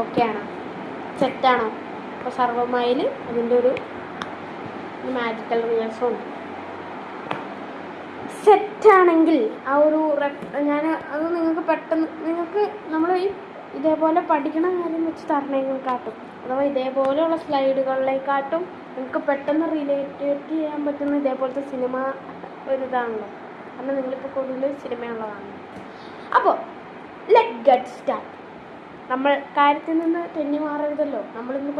ഓക്കെ ആണോ? സെറ്റാണോ? അപ്പോൾ സർവമായിൽ അതിൻ്റെ ഒരു മാജിക്കൽ റിയലിസം ഉണ്ട്. സെറ്റാണെങ്കിൽ ആ ഒരു ഞാൻ അത് നിങ്ങൾക്ക് പെട്ടെന്ന്, നിങ്ങൾക്ക് നമ്മൾ ഈ ഇതേപോലെ പഠിക്കണ കാര്യം വെച്ച് തരണേക്കാട്ടും, അഥവാ ഇതേപോലെയുള്ള സ്ലൈഡുകളിലേക്കാട്ടും നിങ്ങൾക്ക് പെട്ടെന്ന് റിലേറ്റ് ചെയ്യാൻ പറ്റുന്ന ഇതേപോലത്തെ സിനിമ ഒരിതാണല്ലോ. കാരണം നിങ്ങളിപ്പോൾ കൂടുതൽ സിനിമയുള്ളതാണ്. അപ്പോൾ ലെറ്റ് ഗെറ്റ് സ്റ്റാർട്ട്. നമ്മൾ കാര്യത്തിൽ നിന്ന് തെന്നി മാറരുതല്ലോ. നമ്മളിന്ന്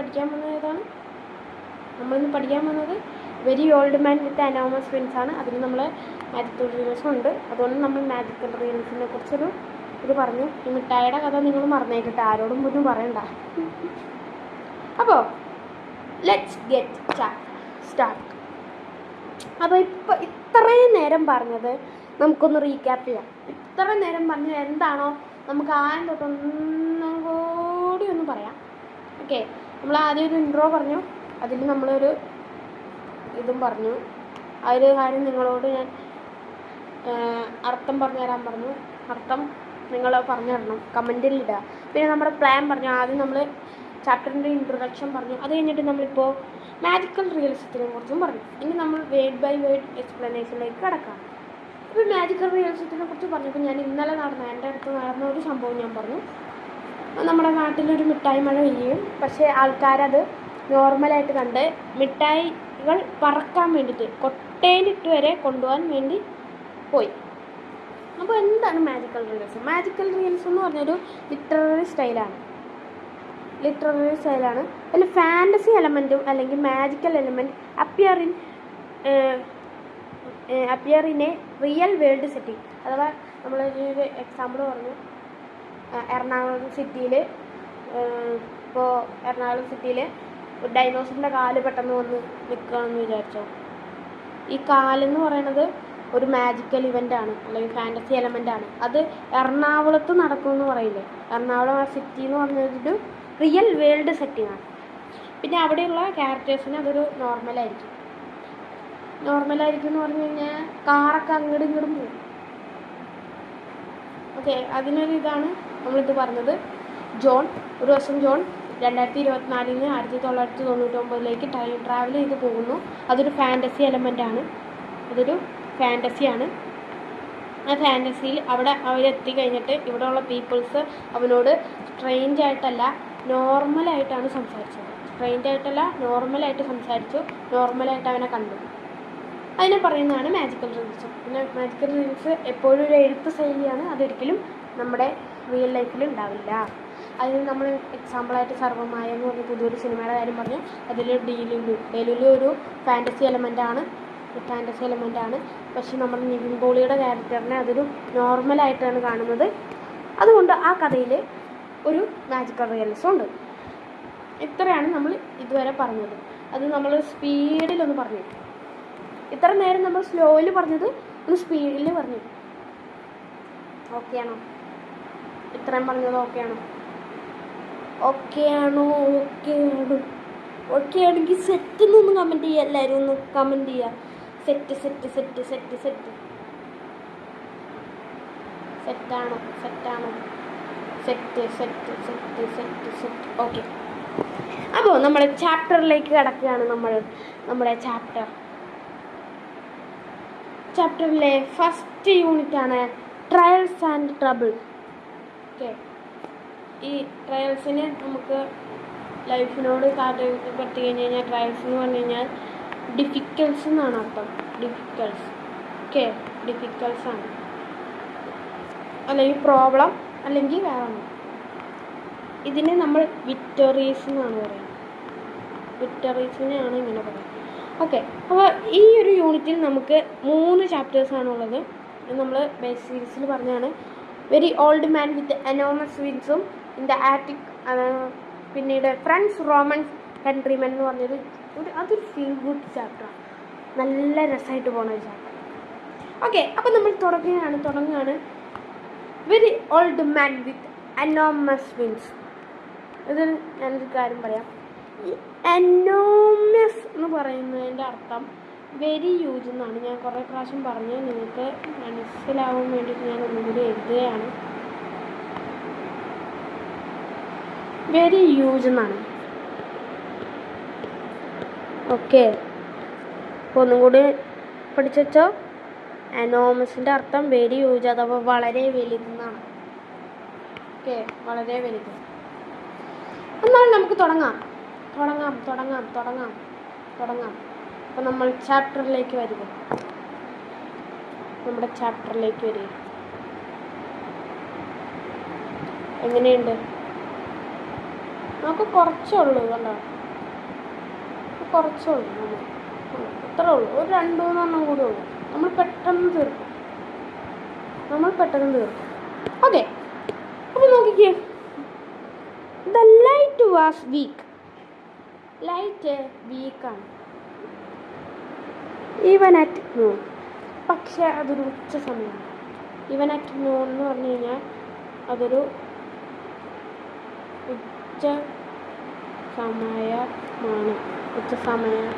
പഠിക്കാൻ വന്നത് very old man with enormous wins ആണ്. അതിന് നമ്മൾ മാജിക്കൽ റിയലിസം ഉണ്ട്. അതുകൊണ്ട് നമ്മൾ മാജിക്കൽ റിയലിസത്തിനെ കുറിച്ചൊരു ഇത് പറഞ്ഞു. ഈ മിഠായിയുടെ കഥ നിങ്ങൾ മറന്നേക്കട്ടെ, ആരോടും പോലും പറയണ്ട. അപ്പോൾ ലെറ്റ്സ് ഗെറ്റ് സ്റ്റാർട്ട്. അപ്പോൾ ഇപ്പോൾ ഇത്രയും നേരം പറഞ്ഞത് നമുക്കൊന്ന് റീക്യാപ്പ് ചെയ്യാം. ഇത്രയും നേരം പറഞ്ഞത് എന്താണോ നമുക്ക് ആദ്യം തൊട്ടൊന്നും കൂടി ഒന്ന് പറയാം. ഓക്കെ, നമ്മൾ ആദ്യം ഒരു ഇൻട്രോ പറഞ്ഞു, അതിൽ നമ്മളൊരു ഇതും പറഞ്ഞു. ആ ഒരു കാര്യം നിങ്ങളോട് ഞാൻ അർത്ഥം പറഞ്ഞു തരാൻ പറഞ്ഞു. അർത്ഥം നിങ്ങൾ പറഞ്ഞു തരണം, കമൻറ്റിൽ ഇടുക. പിന്നെ നമ്മുടെ പ്ലാൻ പറഞ്ഞു. ആദ്യം നമ്മൾ ചാപ്റ്ററിൻ്റെ ഇൻട്രൊഡക്ഷൻ പറഞ്ഞു. അത് കഴിഞ്ഞിട്ട് നമ്മളിപ്പോൾ മാജിക്കൽ റിയലിസത്തിനെ കുറിച്ചും പറഞ്ഞു. ഇനി നമ്മൾ വേർഡ് ബൈ വേർഡ് എക്സ്പ്ലനേഷനിലേക്ക് കിടക്കാം. അപ്പോൾ മാജിക്കൽ റിയലിസത്തിനെ കുറിച്ച് പറഞ്ഞപ്പോൾ ഞാൻ ഇന്നലെ എൻ്റെ അടുത്ത് നടന്ന ഒരു സംഭവം ഞാൻ പറഞ്ഞു. നമ്മുടെ നാട്ടിലൊരു മിഠായി മഴ പെയ്യും, പക്ഷേ ആൾക്കാരത് നോർമലായിട്ട് കണ്ട് മിഠായികൾ പറക്കാൻ വേണ്ടിയിട്ട് കൊട്ടയിലിട്ട് വരെ കൊണ്ടുപോകാൻ വേണ്ടി പോയി. അപ്പോൾ എന്താണ് മാജിക്കൽ റിയലിസം? മാജിക്കൽ റിയലിസം എന്ന് പറഞ്ഞൊരു ലിറ്റററി സ്റ്റൈലാണ്. അതിൽ ഫാൻറ്റസി എലമെൻറ്റും അല്ലെങ്കിൽ magical element appear in A real world setting. അഥവാ നമ്മളൊരു എക്സാമ്പിൾ പറഞ്ഞു. എറണാകുളം സിറ്റിയിൽ ഡൈനോസറിൻ്റെ കാല് പെട്ടെന്ന് വന്ന് നിൽക്കുകയാണെന്ന് വിചാരിച്ചോ. ഈ കാലെന്ന് പറയുന്നത് ഒരു മാജിക്കൽ ഇവൻ്റാണ്, അല്ലെങ്കിൽ ഫാൻറ്റസി എലമെൻ്റാണ്. അത് എറണാകുളത്ത് നടക്കുമെന്ന് പറയില്ലേ. എറണാകുളം ആ സിറ്റി എന്ന് പറഞ്ഞൊരു റിയൽ വേൾഡ് സെറ്റിംഗ് ആണ്. പിന്നെ അവിടെയുള്ള ക്യാരക്ടേഴ്സിന് അതൊരു നോർമലായിരിക്കും എന്ന് പറഞ്ഞു കഴിഞ്ഞാൽ കാറൊക്കെ അങ്ങോട്ടും ഇങ്ങോട്ടും പോകും. ഓക്കെ, അതിനൊരു ഇതാണ് നമ്മളിത് പറഞ്ഞത്. ജോൺ 2024 1999 ടൈം ട്രാവൽ ചെയ്ത് പോകുന്നു. അതൊരു ഫാൻറ്റസി എലമെൻ്റാണ്, അതൊരു ഫാൻറ്റസിയാണ്. ആ ഫാൻറ്റസിയിൽ അവരെത്തി കഴിഞ്ഞിട്ട് ഇവിടെയുള്ള പീപ്പിൾസ് അവനോട് സ്ട്രെയിഞ്ചായിട്ടല്ല നോർമലായിട്ടാണ് സംസാരിച്ചത്. നോർമലായിട്ട് സംസാരിച്ചു, നോർമലായിട്ട് അവനെ കണ്ടു. അതിനെ പറയുന്നതാണ് മാജിക്കൽ റീൽസ്. പിന്നെ മാജിക്കൽ റീൽസ് എപ്പോഴും ഒരു എഴുത്ത് ശൈലിയാണ്, അതൊരിക്കലും നമ്മുടെ റിയൽ ലൈഫിൽ ഉണ്ടാവില്ല. അതിന് നമ്മൾ എക്സാമ്പിളായിട്ട് സർവ്വമായ എന്ന് പറഞ്ഞ പുതിയൊരു സിനിമയുടെ കാര്യം പറഞ്ഞു. അതിൽ ഡെലുലു ഒരു ഫാൻറ്റസി എലമെൻ്റാണ്. പക്ഷെ നമ്മുടെ നിവിൻ പോളിയുടെ ക്യാരക്ടറിനെ അതൊരു നോർമലായിട്ടാണ് കാണുന്നത്. അതുകൊണ്ട് ആ കഥയിൽ ഒരു മാജിക്കൽ റിയലിസം ഉണ്ട്. ഇത്രയാണ് നമ്മൾ ഇതുവരെ പറഞ്ഞത്. അത് നമ്മൾ സ്പീഡിലൊന്ന് പറഞ്ഞു. ഇത്ര നേരം നമ്മൾ സ്ലോയിൽ പറഞ്ഞത് ഒന്ന് സ്പീഡിൽ പറഞ്ഞു. ഓക്കെ ആണോ? ഇത്രയും പറഞ്ഞത് ഓക്കെ ആണോ? ഓക്കെ ആണെങ്കിൽ സെറ്റ് എന്നൊന്ന് കമൻറ്റ് ചെയ്യുക. എല്ലാവരും ഒന്ന് കമൻറ്റ് ചെയ്യുക. സെറ്റാണോ? സെറ്റ്. ഓക്കെ, അപ്പോൾ നമ്മുടെ ചാപ്റ്ററിലേക്ക് കിടക്കുകയാണ്. നമ്മുടെ ചാപ്റ്ററിലെ ഫസ്റ്റ് യൂണിറ്റാണ് ട്രയൽസ് ആൻഡ് ട്രബിൾ. ഓക്കെ, ഈ ട്രയൽസിന് നമുക്ക് ലൈഫിനോട് താല്പര്യപ്പെട്ട് കഴിഞ്ഞ് കഴിഞ്ഞാൽ ട്രയൽസ് എന്ന് പറഞ്ഞു കഴിഞ്ഞാൽ ഡിഫിക്കൽസ് എന്നാണ് അർത്ഥം. ഡിഫിക്കൽസ് ആണ്, അല്ലെങ്കിൽ പ്രോബ്ലം, അല്ലെങ്കിൽ വേറെ ഒന്നും. ഇതിനെ നമ്മൾ വിക്ടറീസ് എന്നാണ് പറയുന്നത്. വിക്ടറീസിനെയാണ് ഇങ്ങനെ പറയുന്നത്. ഓക്കെ, അപ്പോൾ ഈ ഒരു യൂണിറ്റിൽ നമുക്ക് 3 ചാപ്റ്റേഴ്സാണുള്ളത്. നമ്മൾ ബേസ് സീരീസിൽ പറഞ്ഞാണ്. Very old man with enormous വിങ്സും ഇൻ ദ ആറ്റിക്. പിന്നീട് ഫ്രണ്ട്സ് റോമൻസ് കൺട്രിമെൻ എന്ന് പറഞ്ഞൊരു അതൊരു ഫീൽ ഗുഡ് ചാപ്റ്ററാണ്. നല്ല രസമായിട്ട് പോകുന്ന ഒരു ചാപ്റ്റർ. ഓക്കെ, അപ്പോൾ നമ്മൾ തുടങ്ങുകയാണ്. Very old man with enormous wings. ഇത് ഞാനൊരു കാര്യം പറയാം. ഈ എനോമസ് എന്ന് പറയുന്നതിൻ്റെ അർത്ഥം വെരി ഹ്യൂജ് എന്നാണ്. ഞാൻ കുറേ പ്രാവശ്യം പറഞ്ഞ് നിങ്ങൾക്ക് മനസ്സിലാവാൻ വേണ്ടിയിട്ട് ഞാൻ ഒന്നുകൂടി എഴുതുകയാണ്. വെരി ഹ്യൂജ് എന്നാണ്. ഓക്കെ, അപ്പോൾ ഒന്നും കൂടി പഠിച്ചു വെച്ചോ. എനോമസിൻ്റെ അർത്ഥം വെരി ഹ്യൂജ്, അഥവാ വളരെ വലുതെന്നാണ്. ഓക്കെ, വളരെ വലുത്. എന്നാൽ നമുക്ക് തുടങ്ങാം. അപ്പോൾ നമ്മൾ ചാപ്റ്ററിലേക്ക് വരിക. എങ്ങനെയുണ്ട്? നമുക്ക് കുറച്ചുള്ളൂ, കണ്ടോ? ഇത്രേ ഉള്ളൂ. ഒരു 2-3 എണ്ണം കൂടെ ഉള്ളൂ. നമ്മൾ പെട്ടെന്ന് തീർക്കും. ഓക്കെ, അപ്പോൾ നോക്കിക്കേ. The light was weak. Light വീക്കാണ്. Even at noon. പക്ഷേ അതൊരു ഉച്ച സമയമാണ്. ഈവൻ അറ്റ് നൂൺ എന്ന് പറഞ്ഞു കഴിഞ്ഞാൽ അതൊരു ഉച്ച സമയമാണ്. ഉച്ച സമയമാണ്.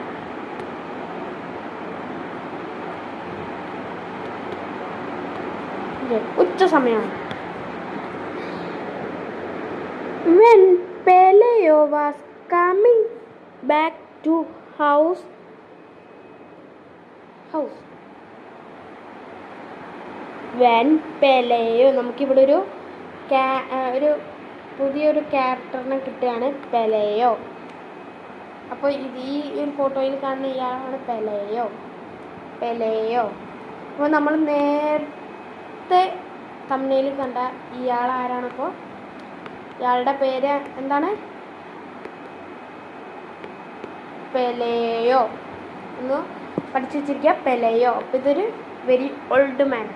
When Peleo was coming back to house. When Peleo, നമുക്കിവിടെ ഒരു പുതിയൊരു ക്യാരക്ടറിനെ കിട്ടുകയാണ്, പെലയോ. അപ്പോൾ ഈ ഒരു ഫോട്ടോയിൽ കാണുന്ന ഇയാളാണ് പെലയോ. അപ്പോൾ നമ്മൾ നേരത്തെ തംബ്നെയിൽ കണ്ട ഇയാളാരാണപ്പോൾ? ഇയാളുടെ പേര് എന്താണ്? പെലയോ. ഒന്ന് പഠിച്ചു വെച്ചിരിക്കുക, പെലയോ. അപ്പോൾ ഇതൊരു വെരി ഓൾഡ് മാൻ.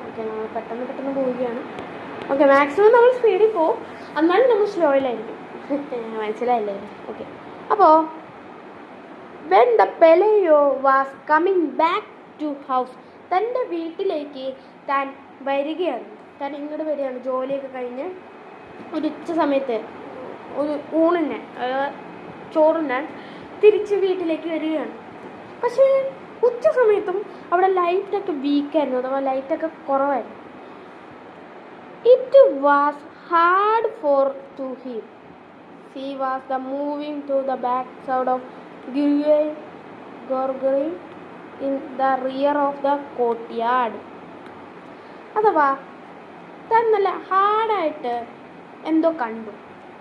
ഓക്കെ, നമ്മൾ പെട്ടെന്ന് പോവുകയാണ്. ഓക്കെ, മാക്സിമം നമ്മൾ സ്പീഡിൽ പോവും, എന്നാലും നമ്മൾ സ്ലോയിലായിരിക്കും. മനസ്സിലായില്ലേ? ഓക്കെ, അപ്പോൾ when the Peleo was coming back to house, തൻ്റെ വീട്ടിലേക്ക് താൻ വരികയാണ്. താൻ ഇങ്ങോട്ട് വരികയാണ്. ജോലിയൊക്കെ കഴിഞ്ഞ് ഒരു ഉച്ച സമയത്ത് ഒരു ഊണിന് ചോറുണ്ണാൻ തിരിച്ച് വീട്ടിലേക്ക് വരികയാണ്. പക്ഷേ ഉച്ച സമയത്തും അവിടെ ലൈറ്റൊക്കെ വീക്കായിരുന്നു, അഥവാ ലൈറ്റൊക്കെ കുറവായിരുന്നു. It was hard for to him. She was the moving to the back side of Gorgori in the rear of the courtyard. അഥവാ താൻ നല്ല ഹാർഡായിട്ട് എന്തോ കണ്ടു.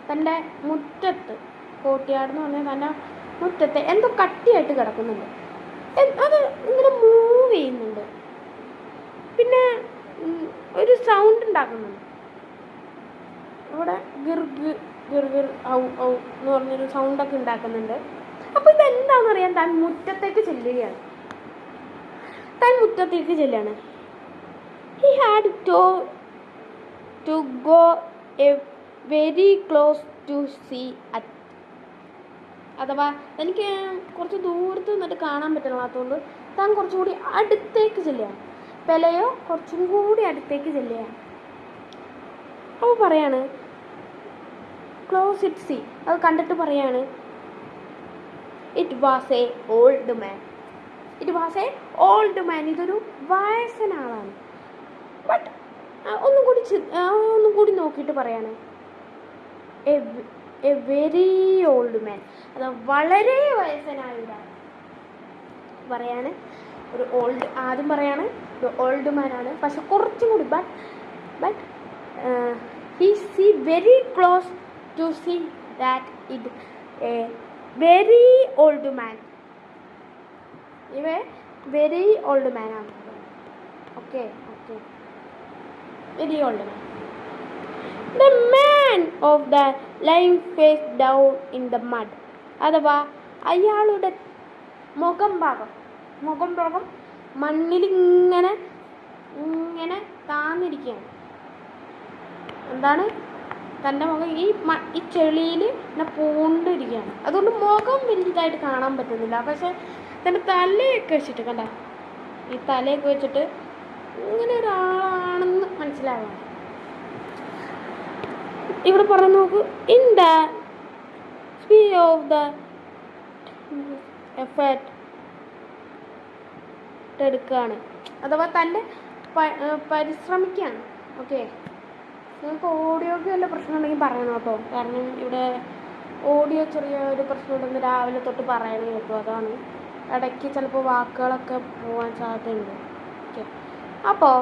തൻ്റെ മുറ്റത്ത്, കോർട്ട്യാർഡ് എന്ന് പറഞ്ഞാൽ തൻ്റെ മുറ്റത്ത് എന്തോ കട്ടിയായിട്ട് കിടക്കുന്നുണ്ട്. അത് ഇങ്ങനെ മൂവ് ചെയ്യുന്നുണ്ട്. പിന്നെ ഒരു സൗണ്ട് ഉണ്ടാക്കുന്നുണ്ട്. ഇവിടെ ഗിർഗ് ഗിർഗിർ ഔ ഔ എന്ന് പറഞ്ഞൊരു സൗണ്ടൊക്കെ ഉണ്ടാക്കുന്നുണ്ട്. അപ്പോൾ ഇതെന്താണെന്നറിയാൻ താൻ മുറ്റത്തേക്ക് ചെല്ലുകയാണ്. He had to go a very close to see at. അഥവാ തനിക്ക് കുറച്ച് ദൂരത്ത് നിന്നിട്ട് കാണാൻ പറ്റില്ലാത്തതുകൊണ്ട് താൻ കുറച്ചുകൂടി അടുത്തേക്ക് ചെല്ലുകയാണ്. പെലയോ കുറച്ചും കൂടി അടുത്തേക്ക് ചെല്ലുകയാണ്. അപ്പോൾ പറയാണ് ക്ലോസ് ഇറ്റ് സി. അത് കണ്ടിട്ട് പറയാണ് it was A old man. ഇതൊരു വയസ്സൻ ആളാണ്. ബട്ട് ഒന്നും കൂടി നോക്കിയിട്ട് പറയാണ് എ വെരി ഓൾഡ് മാൻ. അത് വളരെ വയസ്സനായ ഒരാൾ പറയാണ്. ആദ്യം പറയാണ് ഒരു ഓൾഡ് മാൻ ആണ്, പക്ഷെ കുറച്ചും കൂടി but he see very close to see that it a very old man. ഇവ വെരി ഓൾഡ് മാൻ ആണ്. Okay very old man. The man of the lying face down in the mud. അഥവാ അയാളുടെ മുഖം ഭാഗം മണ്ണിൽ ഇങ്ങനെ താന്നിരിക്കുകയാണ്. എന്താണ് തൻ്റെ മുഖം ഈ ചെളിയിൽ ഇങ്ങനെ പൂണ്ടിരിക്കുകയാണ്. അതുകൊണ്ട് മുഖം വലുതായിട്ട് കാണാൻ പറ്റുന്നില്ല. പക്ഷെ തൻ്റെ തലയൊക്കെ വെച്ചിട്ട് ഈ തലയൊക്കെ വെച്ചിട്ട് ഇങ്ങനെ ഒരാളാണെന്ന് മനസ്സിലാവാം. ഇവിടെ പറഞ്ഞു നോക്കൂ. In the speed of the effort എടുക്കുകയാണ്, അഥവാ തൻ്റെ പരിശ്രമിക്കുകയാണ്. ഓക്കെ, നിങ്ങൾക്ക് ഓഡിയോക്ക് വല്ല പ്രശ്നം ഉണ്ടെങ്കിൽ പറയണം കേട്ടോ. കാരണം ഇവിടെ ഓഡിയോ ചെറിയ ഒരു പ്രശ്നം ഉണ്ടെന്ന് രാവിലെ തൊട്ട് പറയണേ കേട്ടോ. അതാണ് ഇടയ്ക്ക് ചിലപ്പോൾ വാക്കുകളൊക്കെ പോകാൻ സാധ്യതയുണ്ട്. ഓക്കെ, അപ്പോൾ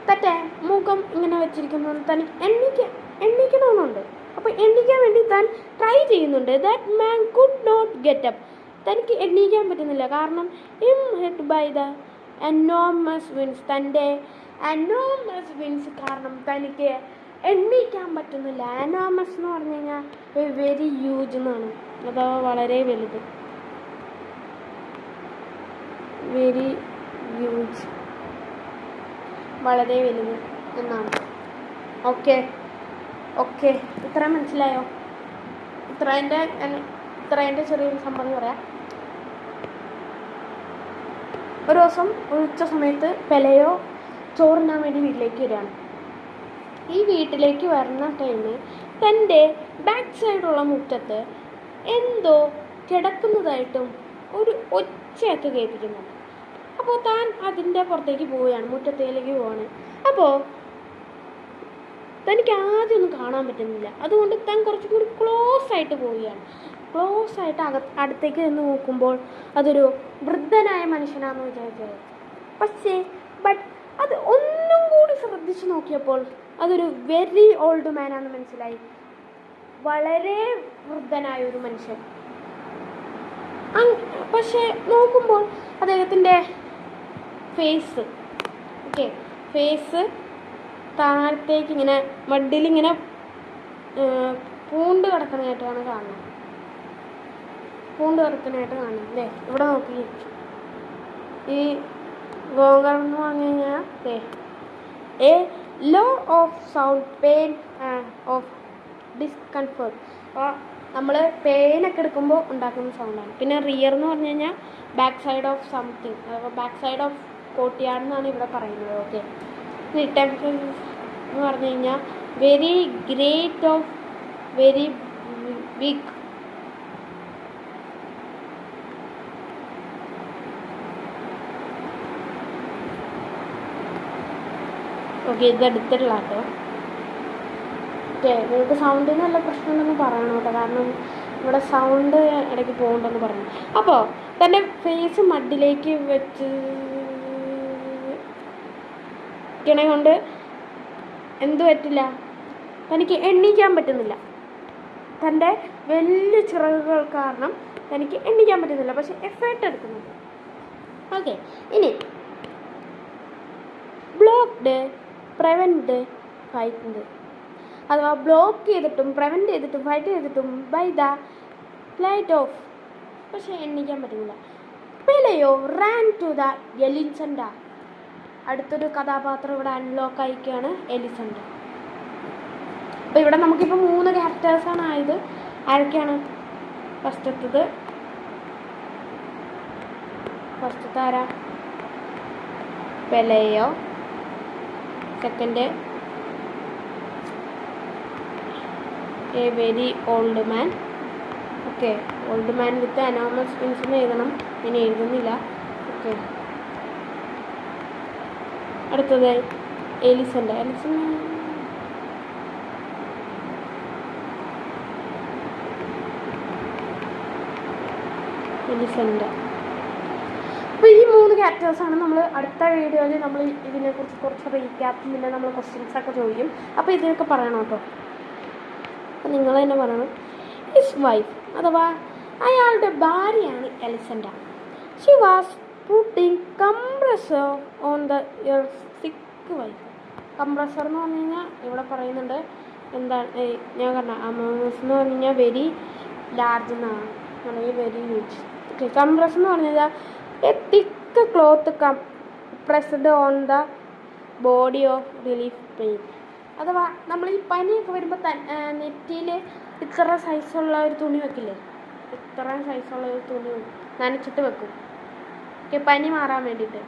തൻ്റെ മുഖം ഇങ്ങനെ വെച്ചിരിക്കുന്നത് തനിക്ക് എണ്ണിക്കണമെന്നുണ്ട്. അപ്പോൾ എണ്ണിക്കാൻ വേണ്ടി താൻ ട്രൈ ചെയ്യുന്നുണ്ട്. That man could not get up. തനിക്ക് എണ്ണിക്കാൻ പറ്റുന്നില്ല. കാരണം head by the enormous wings. തൻ്റെ എനോമസ് വിൻസ് കാരണം തനിക്ക് എണ്ണിക്കാൻ പറ്റുന്നില്ല. എനോമസ് എന്ന് പറഞ്ഞു കഴിഞ്ഞാൽ വെരി ഹ്യൂജ് എന്നാണ്, അഥവാ വളരെ വലുത്. വെരി ഹ്യൂജ്, വളരെ വലുത് എന്നാണ്. ഓക്കെ, ഇത്ര മനസ്സിലായോ? ഇത്രേൻ്റെ ചെറിയൊരു സംഭവം പറയാം. ഒരു ദിവസം ഒരു ഉച്ച സമയത്ത് പെലയോ ചോറിനാൻ വേണ്ടി വീട്ടിലേക്ക് വരികയാണ്. ഈ വീട്ടിലേക്ക് വരുന്ന ടൈമിൽ തൻ്റെ ബാക്ക് സൈഡുള്ള മുറ്റത്ത് എന്തോ കിടക്കുന്നതായിട്ടും ഒരു ഒച്ചയൊക്കെ കേൾപ്പിക്കുന്നുണ്ട്. അപ്പോൾ താൻ അതിൻ്റെ പുറത്തേക്ക് പോവുകയാണ്, മുറ്റത്തേക്ക് പോവാണ്. അപ്പോൾ തനിക്ക് ആദ്യമൊന്നും കാണാൻ പറ്റുന്നില്ല. അതുകൊണ്ട് താൻ കുറച്ചും കൂടി ക്ലോസ് ആയിട്ട് പോവുകയാണ്. ക്ലോസ് ആയിട്ട് അടുത്തേക്ക് നിന്ന് നോക്കുമ്പോൾ അതൊരു വൃദ്ധനായ മനുഷ്യനാണെന്ന് വിചാരിച്ചത്. ബട്ട് അത് ഒന്നും കൂടി ശ്രദ്ധിച്ച് നോക്കിയപ്പോൾ അതൊരു വെരി ഓൾഡ് മാനാണെന്ന് മനസ്സിലായി. വളരെ വൃദ്ധനായ ഒരു മനുഷ്യൻ. പക്ഷെ നോക്കുമ്പോൾ അദ്ദേഹത്തിൻ്റെ ഫേസ് താഴത്തേക്ക് ഇങ്ങനെ മഡിലിങ്ങനെ പൂണ്ട് കിടക്കുന്നതായിട്ടാണ് കാണുന്നത്. അല്ലേ? ഇവിടെ നോക്കി, ഈ ഗോങ്കർ എന്ന് പറഞ്ഞു കഴിഞ്ഞാൽ A law of sound pain of discomfort. അപ്പോൾ നമ്മൾ പെയിനൊക്കെ എടുക്കുമ്പോൾ ഉണ്ടാക്കുന്ന സൗണ്ടാണ്. പിന്നെ റിയർ എന്ന് പറഞ്ഞു കഴിഞ്ഞാൽ ബാക്ക് സൈഡ് ഓഫ് സംതിങ്, അപ്പോൾ ബാക്ക് സൈഡ് ഓഫ് കോർട്ട്യാർഡ് എന്നാണ് ഇവിടെ പറയുന്നത്. ഓക്കെ, ടെമ്പറേച്ചർ എന്ന് പറഞ്ഞു കഴിഞ്ഞാൽ very great of very big. Okay, ഇതെടുത്തിട്ടില്ല കേട്ടോ. ഓക്കെ, നിങ്ങൾക്ക് സൗണ്ടിന് നല്ല പ്രശ്നമുണ്ടെന്ന് പറയണം കേട്ടോ, കാരണം ഇവിടെ സൗണ്ട് ഇടയ്ക്ക് പോകണ്ടെന്ന് പറഞ്ഞു. അപ്പോൾ തൻ്റെ ഫേസ് മഡിലേക്ക് വെച്ച് കൊണ്ട് എന്ത് പറ്റില്ല, തനിക്ക് എണ്ണിക്കാൻ പറ്റുന്നില്ല. തൻ്റെ വലിയ ചിറകുകൾ കാരണം തനിക്ക് എണ്ണിക്കാൻ പറ്റുന്നില്ല, പക്ഷെ എഫേർട്ട് എടുക്കുന്നുണ്ട്. ഓക്കെ, ഇനി ബ്ലോക്ക്ഡ്, പ്രിവെൻറ്റ്, ഫൈറ്റ്. അഥവാ ബ്ലോക്ക് ചെയ്തിട്ടും പ്രിവെൻറ്റ് ചെയ്തിട്ടും ഫൈറ്റ് ചെയ്തിട്ടും ബൈ ദ ഫ്ലൈറ്റ് ഓഫ്, പക്ഷെ എണ്ണിക്കാൻ പറ്റുന്നില്ല. പെലെയോ റാൻ ടു ദ എലിസണ്ട. അടുത്തൊരു കഥാപാത്രം ഇവിടെ അൺലോക്ക് ആയിക്കാണ്, എലിസണ്ട. അപ്പോൾ ഇവിടെ നമുക്കിപ്പോൾ 3 ക്യാരക്ടേഴ്സാണ് ആയത്. ആരൊക്കെയാണ്? ഫസ്റ്റത്തെ ആരാ? Pelayo. Second a very old man. Okay, old man with enormous wings എഴുതണം, ഞാൻ എഴുതുന്നില്ല. ഓക്കെ, അടുത്തത് എലിസണ്ട. അപ്പോൾ ഈ 3 ക്യാരക്ടേഴ്സാണ് നമ്മൾ അടുത്ത വീഡിയോയിൽ നമ്മൾ ഇതിനെക്കുറിച്ച് കുറച്ച് റീക്യാപ്പും പിന്നെ നമ്മൾ ക്വസ്റ്റ്യൻസൊക്കെ ചോദിക്കും. അപ്പോൾ ഇതിനൊക്കെ പറയണം കേട്ടോ. അപ്പം നിങ്ങൾ തന്നെ പറയണം. ഹിസ് വൈഫ് അഥവാ അയാളുടെ ഭാര്യയാണ് Elisenda. She was putting compressor on the sick wife. Compressor എന്ന് പറഞ്ഞു കഴിഞ്ഞാൽ ഇവിടെ പറയുന്നുണ്ട് എന്താണ്, ഞാൻ പറഞ്ഞ അമോസ് എന്ന് പറഞ്ഞു കഴിഞ്ഞാൽ വെരി ലാർജ് എന്നാണ്, അല്ലെങ്കിൽ വെരി ഹ്യൂജ്. ഓക്കെ, കംപ്രസർ എന്ന് പറഞ്ഞു കഴിഞ്ഞാൽ A thick cloth pressed on the body of relief pain. അഥവാ നമ്മൾ ഈ പനിയൊക്കെ വരുമ്പോൾ നെറ്റിയിൽ ഇത്ര സൈസുള്ള ഒരു തുണി വെക്കില്ലേ, ഇത്രയും സൈസുള്ള ഒരു തുണി നനച്ചിട്ട് വെക്കും. ഓക്കെ, പനി മാറാൻ വേണ്ടിയിട്ട്.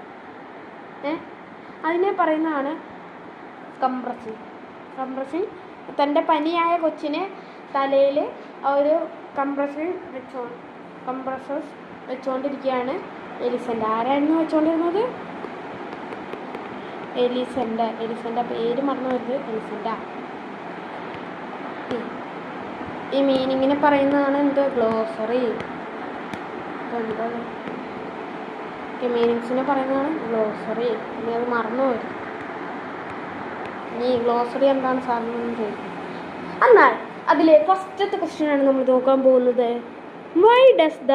അതിനെ പറയുന്നതാണ് കംപ്രസിങ്. തൻ്റെ പനിയായ കൊച്ചിനെ തലയിൽ ഒരു കംപ്രസേഴ്സ് വെച്ചുകൊണ്ടിരിക്കുകയാണ് എലിസണ്ട. ആരായിരുന്നു വെച്ചുകൊണ്ടിരുന്നത്? എലിസണ്ട പേര് മറന്നു വരുന്നത്, എലിസണ്ട. ഈ മീനിങ്ങിനെ പറയുന്നതാണ് എന്ത്? ഗ്ലോസറി. എന്താ മീനിങ്സിനെ പറയുന്നതാണ് ഗ്ലോസറി. ഇനി അത് മറന്നു വരും. ഇനി ഗ്ലോസറി എന്താണ് സാധനം എന്ന് ചോദിക്കും. എന്നാൽ അതിലെ ഫസ്റ്റത്തെ ക്വസ്റ്റ്യനാണ് നമ്മൾ നോക്കാൻ പോകുന്നത്. Why does the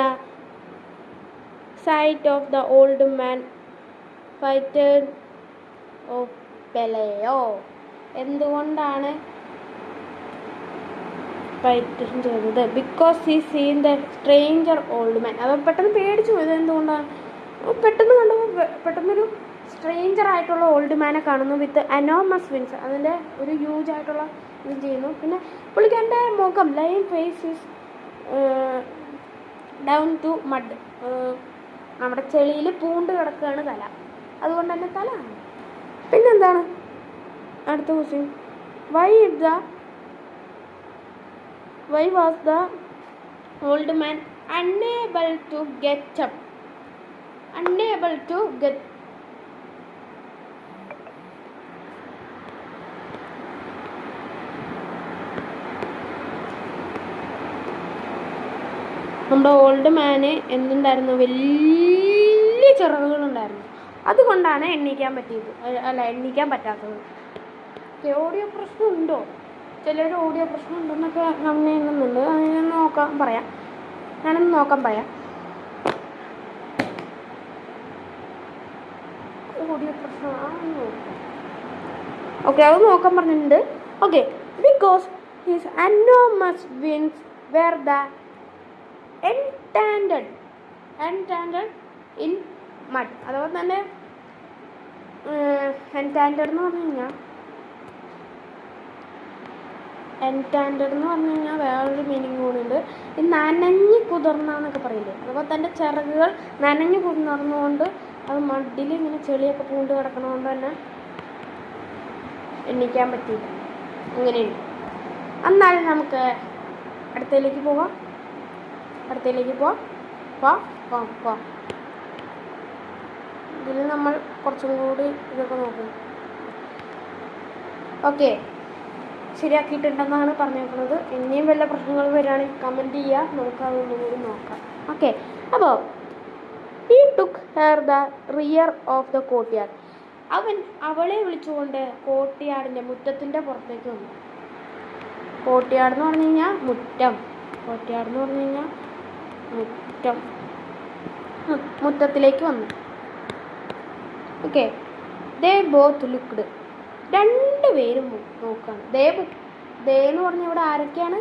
sight of the old man fighted off Pelayo? എന്തുകൊണ്ടാണ് ഫൈറ്റ് ചെയ്തത്? Because he seen the stranger old man. അത് പെട്ടെന്ന് പേടിച്ചു പോയത് എന്തുകൊണ്ടാണ്? പെട്ടെന്ന് കണ്ടപ്പോൾ പെട്ടെന്നൊരു സ്ട്രേഞ്ചർ ആയിട്ടുള്ള ഓൾഡ് മാനെ കാണുന്നു വിത്ത് അനോമസ് വിങ്സ്. അതിൻ്റെ ഒരു ഹ്യൂജ് ആയിട്ടുള്ള ഇത് ചെയ്യുന്നു. പിന്നെ പുള്ളിക്കാരൻ്റെ മുഖം line face is down to mud. നമ്മുടെ ചെളിയിൽ പൂണ്ട് കിടക്കുകയാണ് തല, അതുകൊണ്ട് തന്നെ തല. പിന്നെന്താണ് അടുത്ത question? Why was the old man unable to get up? നമ്മുടെ ഓൾഡ് മാന് എന്തുണ്ടായിരുന്നു? വലിയ ചിറകുകളുണ്ടായിരുന്നു. അതുകൊണ്ടാണ് എണ്ണിക്കാൻ പറ്റാത്തത്. ഓഡിയോ പ്രശ്നം ഉണ്ടോ? ചിലർ ഓഡിയോ പ്രശ്നം ഉണ്ടെന്നൊക്കെ നമ്മൾ എണ്ണുന്നുണ്ട്. ഞാനൊന്ന് നോക്കാൻ പറയാം. ഓഡിയോ പ്രശ്നമാണോ? ഓക്കെ, അത് നോക്കാൻ പറഞ്ഞിട്ടുണ്ട്. Okay, because his enormous wings were the entangled in mud. അതുപോലെ തന്നെ entangled എന്ന് പറഞ്ഞു കഴിഞ്ഞാൽ വേറൊരു മീനിങ് കൂടിയുണ്ട്. ഈ നനഞ്ഞ് കുതിർന്നൊക്കെ പറയില്ലേ, അതുപോലെ തൻ്റെ ചിറകുകൾ നനഞ്ഞ് കുതിർന്നുകൊണ്ട് അത് മഡിൽ ഇങ്ങനെ ചെളിയൊക്കെ പൂണ്ട് കിടക്കണതുകൊണ്ട് തന്നെ എണ്ണിക്കാൻ പറ്റിയില്ല. അങ്ങനെയുണ്ട്. എന്നാലും നമുക്ക് അടുത്തതിലേക്ക് പോവാം. പോവാം. ഇതിൽ നമ്മൾ കുറച്ചും കൂടി ഇതൊക്കെ നോക്കും. ഓക്കെ, ശരിയാക്കിയിട്ടുണ്ടെന്നാണ് പറഞ്ഞേക്കുന്നത്. ഇനിയും വല്ല പ്രശ്നങ്ങൾ വരികയാണെങ്കിൽ കമൻറ്റ് ചെയ്യുക, നമുക്ക് അതൊന്നും കൂടി നോക്കാം. ഓക്കെ, അപ്പോൾ he took her the rear of the courtyard. അവൻ അവളെ വിളിച്ചുകൊണ്ട് കോർട്ട്യാർഡിൻ്റെ മുറ്റത്തിൻ്റെ പുറത്തേക്ക് വന്നു. കോർട്ട്യാർഡ് എന്ന് പറഞ്ഞു കഴിഞ്ഞാൽ മുറ്റം. മുറ്റത്തിലേക്ക് വന്നു. ഓക്കെ, ദേ ബോത്ത് ലുക്ക്ഡ്. രണ്ടുപേരും നോക്കുകയാണ്. ദേ എന്ന് പറഞ്ഞ ഇവിടെ ആരൊക്കെയാണ്?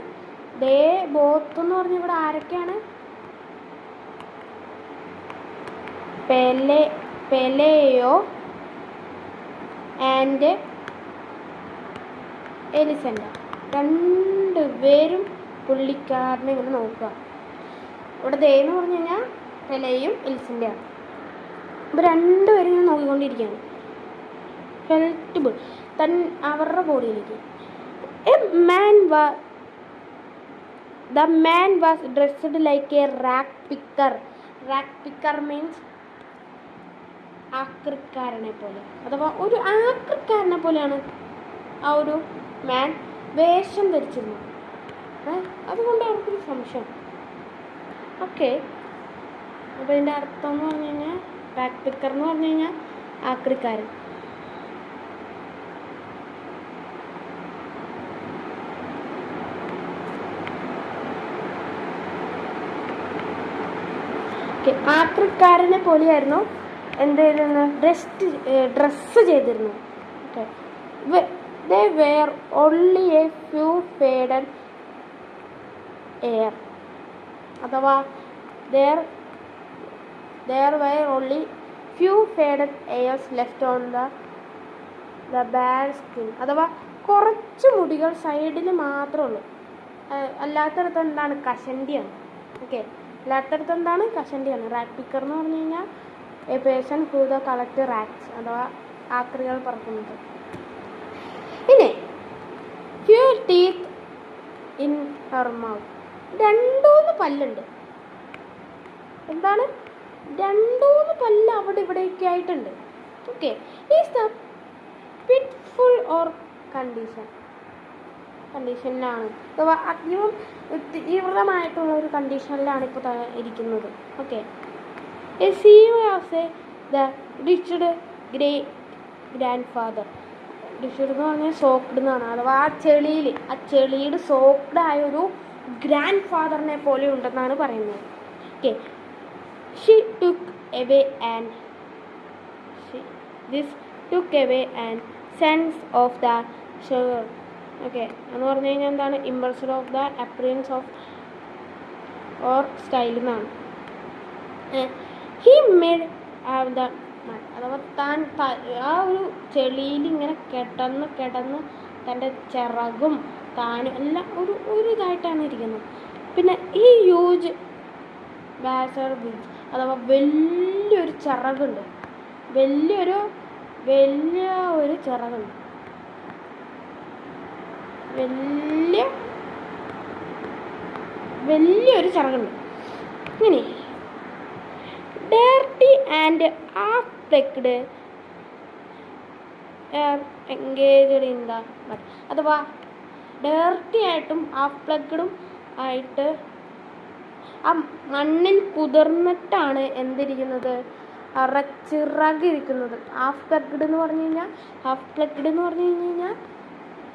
ദേ ബോത്ത് എന്ന് പറഞ്ഞ ഇവിടെ ആരൊക്കെയാണ്? പെലെയോ ആൻഡ് എലിസണ്ട. രണ്ടുപേരും പുള്ളിക്കാരനെ ഇങ്ങനെ നോക്കുക. ഇവിടെ ദേ എന്ന് പറഞ്ഞു കഴിഞ്ഞാൽ പെലെയും എലിസൻ്റെയാണ്. അപ്പോൾ രണ്ടുപേരും ഇങ്ങനെ നോക്കിക്കൊണ്ടിരിക്കുകയാണ്. ഫെൽറ്റ് അവരുടെ ബോഡിയിലേക്ക്. The man was dressed like a rag picker. Rag picker means ആക്രിക്കാരനെ പോലെ, അഥവാ ഒരു ആക്രിക്കാരനെ പോലെയാണ് ആ ഒരു മാൻ വേഷം ധരിച്ചിരുന്നത്. അതുകൊണ്ട് അവർക്കൊരു സംശയം. ഓക്കെ, അപ്പോൾ ഇതിൻ്റെ അർത്ഥം എന്ന് പറഞ്ഞു കഴിഞ്ഞാൽ റാഗ് പിക്കർ എന്ന് പറഞ്ഞു കഴിഞ്ഞാൽ ആക്രിക്കാരൻ. ഓക്കെ, ആക്രിക്കാരനെ പോലെയായിരുന്നു എന്ത് ചെയ്തിരുന്നു? ഡ്രസ്സ് ചെയ്തിരുന്നു. Okay, they were only a few faded air, അഥവാ there were only few faded hairs left on the bare skin, അഥവാ കുറച്ച് മുടികൾ സൈഡിൽ മാത്രമേ ഉള്ളൂ. അല്ലാത്തടത്ത് എന്താണ്? കഷണ്ടിയാണ്. ഓക്കെ, അല്ലാത്തടത്ത് എന്താണ്? കഷണ്ടിയാണ്. റാഗ് പിക്കർ എന്ന് പറഞ്ഞു കഴിഞ്ഞാൽ A person who the collect rags, അഥവാ ആക്രികൾ പറക്കുന്നത്. പിന്നെ few teeth in her mouth. 2-3 പല്ലുണ്ട്. എന്താണ്? 2-3 പല്ല് അവിടെ ഇവിടെയൊക്കെ ആയിട്ടുണ്ട്. ഓക്കെ, ഈസ് ദ പിറ്റ്ഫുൾ ഓർ കണ്ടീഷനിലാണ്, അഥവാ അധികം തീവ്രമായിട്ടുള്ള ഒരു കണ്ടീഷനിലാണ് ഇപ്പോൾ ഇരിക്കുന്നത്. Okay, he was the richard great grandfather. Richard എന്ന് പറഞ്ഞാൽ സോക്ഡ് എന്നാണ്, അഥവാ ആ ചെളിയിൽ സോക്ഡ് ആയ ഒരു ഗ്രാൻഡ് ഫാദറിനെ പോലെ ഉണ്ടെന്നാണ് പറയുന്നത്. Okay, this took away and sense of the sugar. Okay, എന്ന് പറഞ്ഞു കഴിഞ്ഞാൽ എന്താണ്? Impression of the appearance of or style എന്നാണ്. ഹി മേഡ് ദ മഡ്, അഥവാ താൻ ആ ഒരു ചെളിയിൽ ഇങ്ങനെ കിടന്ന് തൻ്റെ ചിറകും താനും എല്ലാം ഒരു ഇതായിട്ടാണ് ഇരിക്കുന്നത്. പിന്നെ ഈ ഹ്യൂജ് ബാസർ ബീച്ച്, അഥവാ വലിയൊരു ചിറകുണ്ട്. വലിയൊരു ചിറകുണ്ട്. വലിയൊരു ചിറകുണ്ട്. ഇങ്ങനെ dirty and half plugged engaged in the mud, അഥവാ ഡേർട്ടി ആയിട്ടും ഹാഫ് പ്ലഗ്ഡും ആയിട്ട് ആ മണ്ണിൽ കുതിർന്നിട്ടാണ് എന്തിരിക്കുന്നത്? ചിറകിരിക്കുന്നത്. ഹാഫ് പ്ലഗ്ഡ് എന്ന് പറഞ്ഞു കഴിഞ്ഞാൽ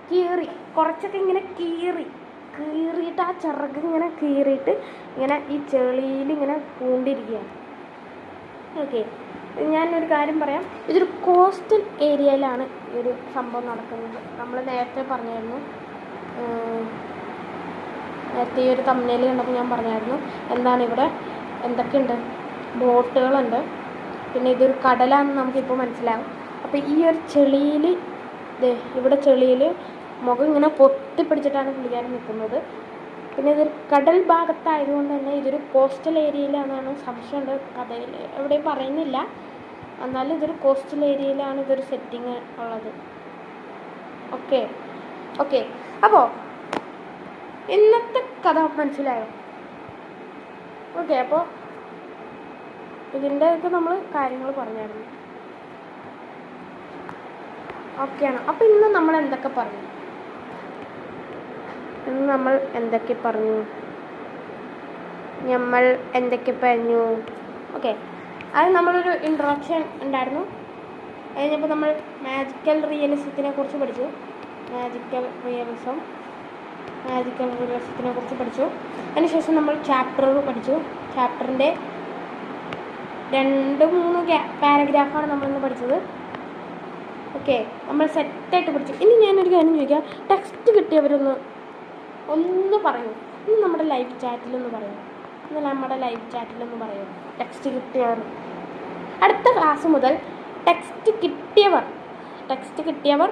കീറി, കുറച്ചൊക്കെ ഇങ്ങനെ കീറിയിട്ട് ആ ചിറക് ഇങ്ങനെ കീറിയിട്ട് ഇങ്ങനെ ഈ ചെളിയിൽ ഇങ്ങനെ പൂണ്ടിരിക്കുകയാണ്. ഓക്കെ, ഞാനൊരു കാര്യം പറയാം. ഇതൊരു കോസ്റ്റൽ ഏരിയയിലാണ് ഈ ഒരു സംഭവം നടക്കുന്നത്. നമ്മൾ നേരത്തെ പറഞ്ഞായിരുന്നു, നേരത്തെ ഈ ഒരു തമ്മിൽ കണ്ടപ്പോൾ ഞാൻ പറഞ്ഞായിരുന്നു എന്താണ് ഇവിടെ എന്തൊക്കെയുണ്ട്. ബോട്ടുകളുണ്ട്, പിന്നെ ഇതൊരു കടലാണെന്ന് നമുക്കിപ്പോൾ മനസ്സിലാവും. അപ്പോൾ ഈ ഒരു ചെളിയിൽ, ഇവിടെ ചെളിയിൽ മുഖം ഇങ്ങനെ പൊത്തിപ്പിടിച്ചിട്ടാണ് പുള്ളിക്കാരൻ നിൽക്കുന്നത്. പിന്നെ ഇതൊരു കടൽ ഭാഗത്തായതുകൊണ്ട് തന്നെ ഇതൊരു കോസ്റ്റൽ ഏരിയയിലാണെന്നാണ് സംശയമുണ്ട്. കഥയിൽ എവിടെയും പറയുന്നില്ല, എന്നാലും ഇതൊരു കോസ്റ്റൽ ഏരിയയിലാണ് ഇതൊരു സെറ്റിങ് ഉള്ളത്. ഓക്കെ, ഓക്കെ, അപ്പോൾ ഇന്നത്തെ കഥ മനസ്സിലായോ? ഓക്കെ, അപ്പോൾ ഇതിൻ്റെയൊക്കെ നമ്മൾ കാര്യങ്ങൾ പറഞ്ഞായിരുന്നു. ഓക്കെയാണ്. അപ്പോൾ ഇന്ന് നമ്മൾ എന്തൊക്കെ പറഞ്ഞു? ഓക്കെ, അത് നമ്മളൊരു ഇൻട്രൊഡക്ഷൻ ഉണ്ടായിരുന്നു. കഴിഞ്ഞപ്പോൾ നമ്മൾ മാജിക്കൽ റിയലിസത്തിനെ കുറിച്ച് പഠിച്ചു. മാജിക്കൽ റിയലിസത്തിനെ കുറിച്ച് പഠിച്ചു. അതിനുശേഷം നമ്മൾ ചാപ്റ്റർ പഠിച്ചു. ചാപ്റ്ററിൻ്റെ 2-3 പാരഗ്രാഫാണ് നമ്മളിന്ന് പഠിച്ചത്. ഓക്കെ, നമ്മൾ സെറ്റായിട്ട് പഠിച്ചു. ഇനി ഞാനൊരു കാര്യം ചോദിക്കാം, ടെക്സ്റ്റ് കിട്ടിയവരൊന്ന് പറയൂ. ഇന്ന് നമ്മുടെ ലൈവ് ചാറ്റിലൊന്ന് പറയൂ. ടെക്സ്റ്റ് കിട്ടിയവർ അടുത്ത ക്ലാസ് മുതൽ ടെക്സ്റ്റ് കിട്ടിയവർ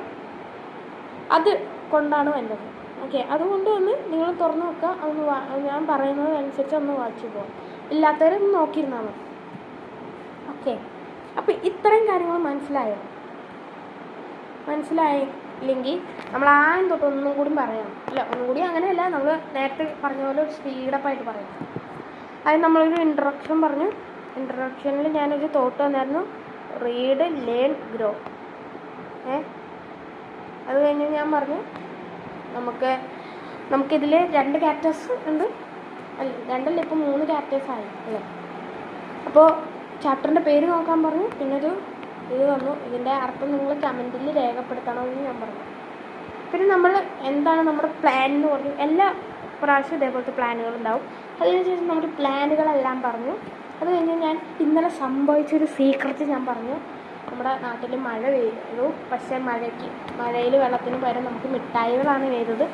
അത് കൊണ്ടാണ് വേണ്ടത്. ഓക്കെ, അതുകൊണ്ട് ഒന്ന് നിങ്ങൾ തുറന്നു നോക്കുക. ഞാൻ പറയുന്നത് അനുസരിച്ച് ഒന്ന് വായിച്ചു പോകാം. ഇല്ലാത്തവരൊന്ന് നോക്കിയിരുന്നാൽ മതി. ഓക്കെ, അപ്പോൾ ഇത്രയും കാര്യങ്ങൾ മനസ്സിലായില്ലെങ്കിൽ നമ്മൾ ആദ്യം തൊട്ട് ഒന്നും കൂടി പറയണം. ഒന്നും കൂടി അങ്ങനെയല്ല, നമ്മൾ നേരത്തെ പറഞ്ഞ പോലെ ഒരു സ്പീഡപ്പായിട്ട് പറയാം. അത് നമ്മളൊരു ഇൻട്രൊഡക്ഷൻ പറഞ്ഞു. ഇൻട്രൊഡക്ഷനിൽ ഞാനൊരു തോട്ട് വന്നായിരുന്നു, റീഡ്, ലേൺ, ഗ്രോ. അത് കഴിഞ്ഞ് ഞാൻ പറഞ്ഞു നമുക്കിതിൽ 2 ക്യാരക്ടേഴ്സ് ഉണ്ട്. രണ്ടല്ല, ഇപ്പം 3 ക്യാരക്ടേഴ്സ് ആയി അല്ലേ. അപ്പോൾ ചാപ്റ്ററിൻ്റെ പേര് നോക്കാൻ പറഞ്ഞു. പിന്നെ ഇത് തന്നു. ഇതിൻ്റെ അർത്ഥം നിങ്ങൾ കമൻറ്റിൽ രേഖപ്പെടുത്തണമെന്ന് ഞാൻ പറഞ്ഞു. പിന്നെ നമ്മൾ എന്താണ് നമ്മുടെ പ്ലാൻ എന്ന് പറഞ്ഞു. എല്ലാ പ്രാവശ്യം ഇതേപോലത്തെ പ്ലാനുകൾ ഉണ്ടാവും. അതിനുശേഷം നമ്മുടെ പ്ലാനുകളെല്ലാം പറഞ്ഞു. അത് കഴിഞ്ഞ് ഞാൻ ഇന്നലെ സംഭവിച്ചൊരു സീക്രട്ട് ഞാൻ പറഞ്ഞു. നമ്മുടെ നാട്ടിൽ മഴ പെയ്തു. പക്ഷേ മഴയിൽ വെള്ളത്തിന് പകരം നമുക്ക് മിഠായികളാണ് പെയ്തത്.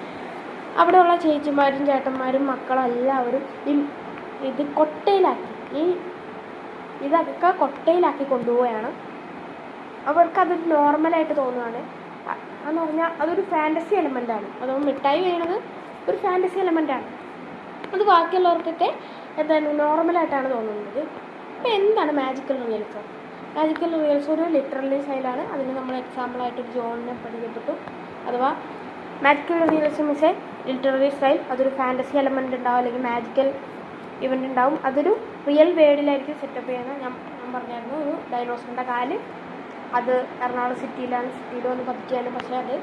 അവിടെയുള്ള ചേച്ചിമാരും ചേട്ടന്മാരും മക്കളും എല്ലാവരും ഇത് ഇതൊക്കെ കൊട്ടയിലാക്കി കൊണ്ടുപോവുകയാണ്. അവർക്കതൊരു നോർമലായിട്ട് തോന്നുകയാണ്. എന്ന് പറഞ്ഞാൽ അതൊരു ഫാൻറ്റസി എലമെൻ്റാണ്. അതുകൊണ്ട് മിഠായി വീണത് ഒരു ഫാൻറ്റസി എലമെൻ്റാണ്. അത് ബാക്കിയുള്ളവർക്കൊക്കെ എന്താണ് നോർമലായിട്ടാണ് തോന്നുന്നത്. അപ്പോൾ എന്താണ് മാജിക്കൽ റിയലിസം? ഒരു ലിറ്റററി സ്റ്റൈലാണ്. അതിന് നമ്മൾ എക്സാമ്പിളായിട്ടൊരു ജോണിനെ പരിചയപ്പെട്ടു. അഥവാ magical realism is A literary style. അതൊരു ഫാൻറ്റസി എലമെൻ്റ് ഉണ്ടാവും, അല്ലെങ്കിൽ മാജിക്കൽ ഇവൻ്റ് ഉണ്ടാവും. അതൊരു റിയൽ വേൾഡിലായിരിക്കും സെറ്റപ്പ് ചെയ്യുന്നത്. ഞാൻ പറഞ്ഞായിരുന്നു, ഒരു ഡൈനോസറിൻ്റെ കാല് അത് എറണാകുളം സിറ്റിയിൽ വന്ന് പതിക്കുകയാണ്. പക്ഷേ അത്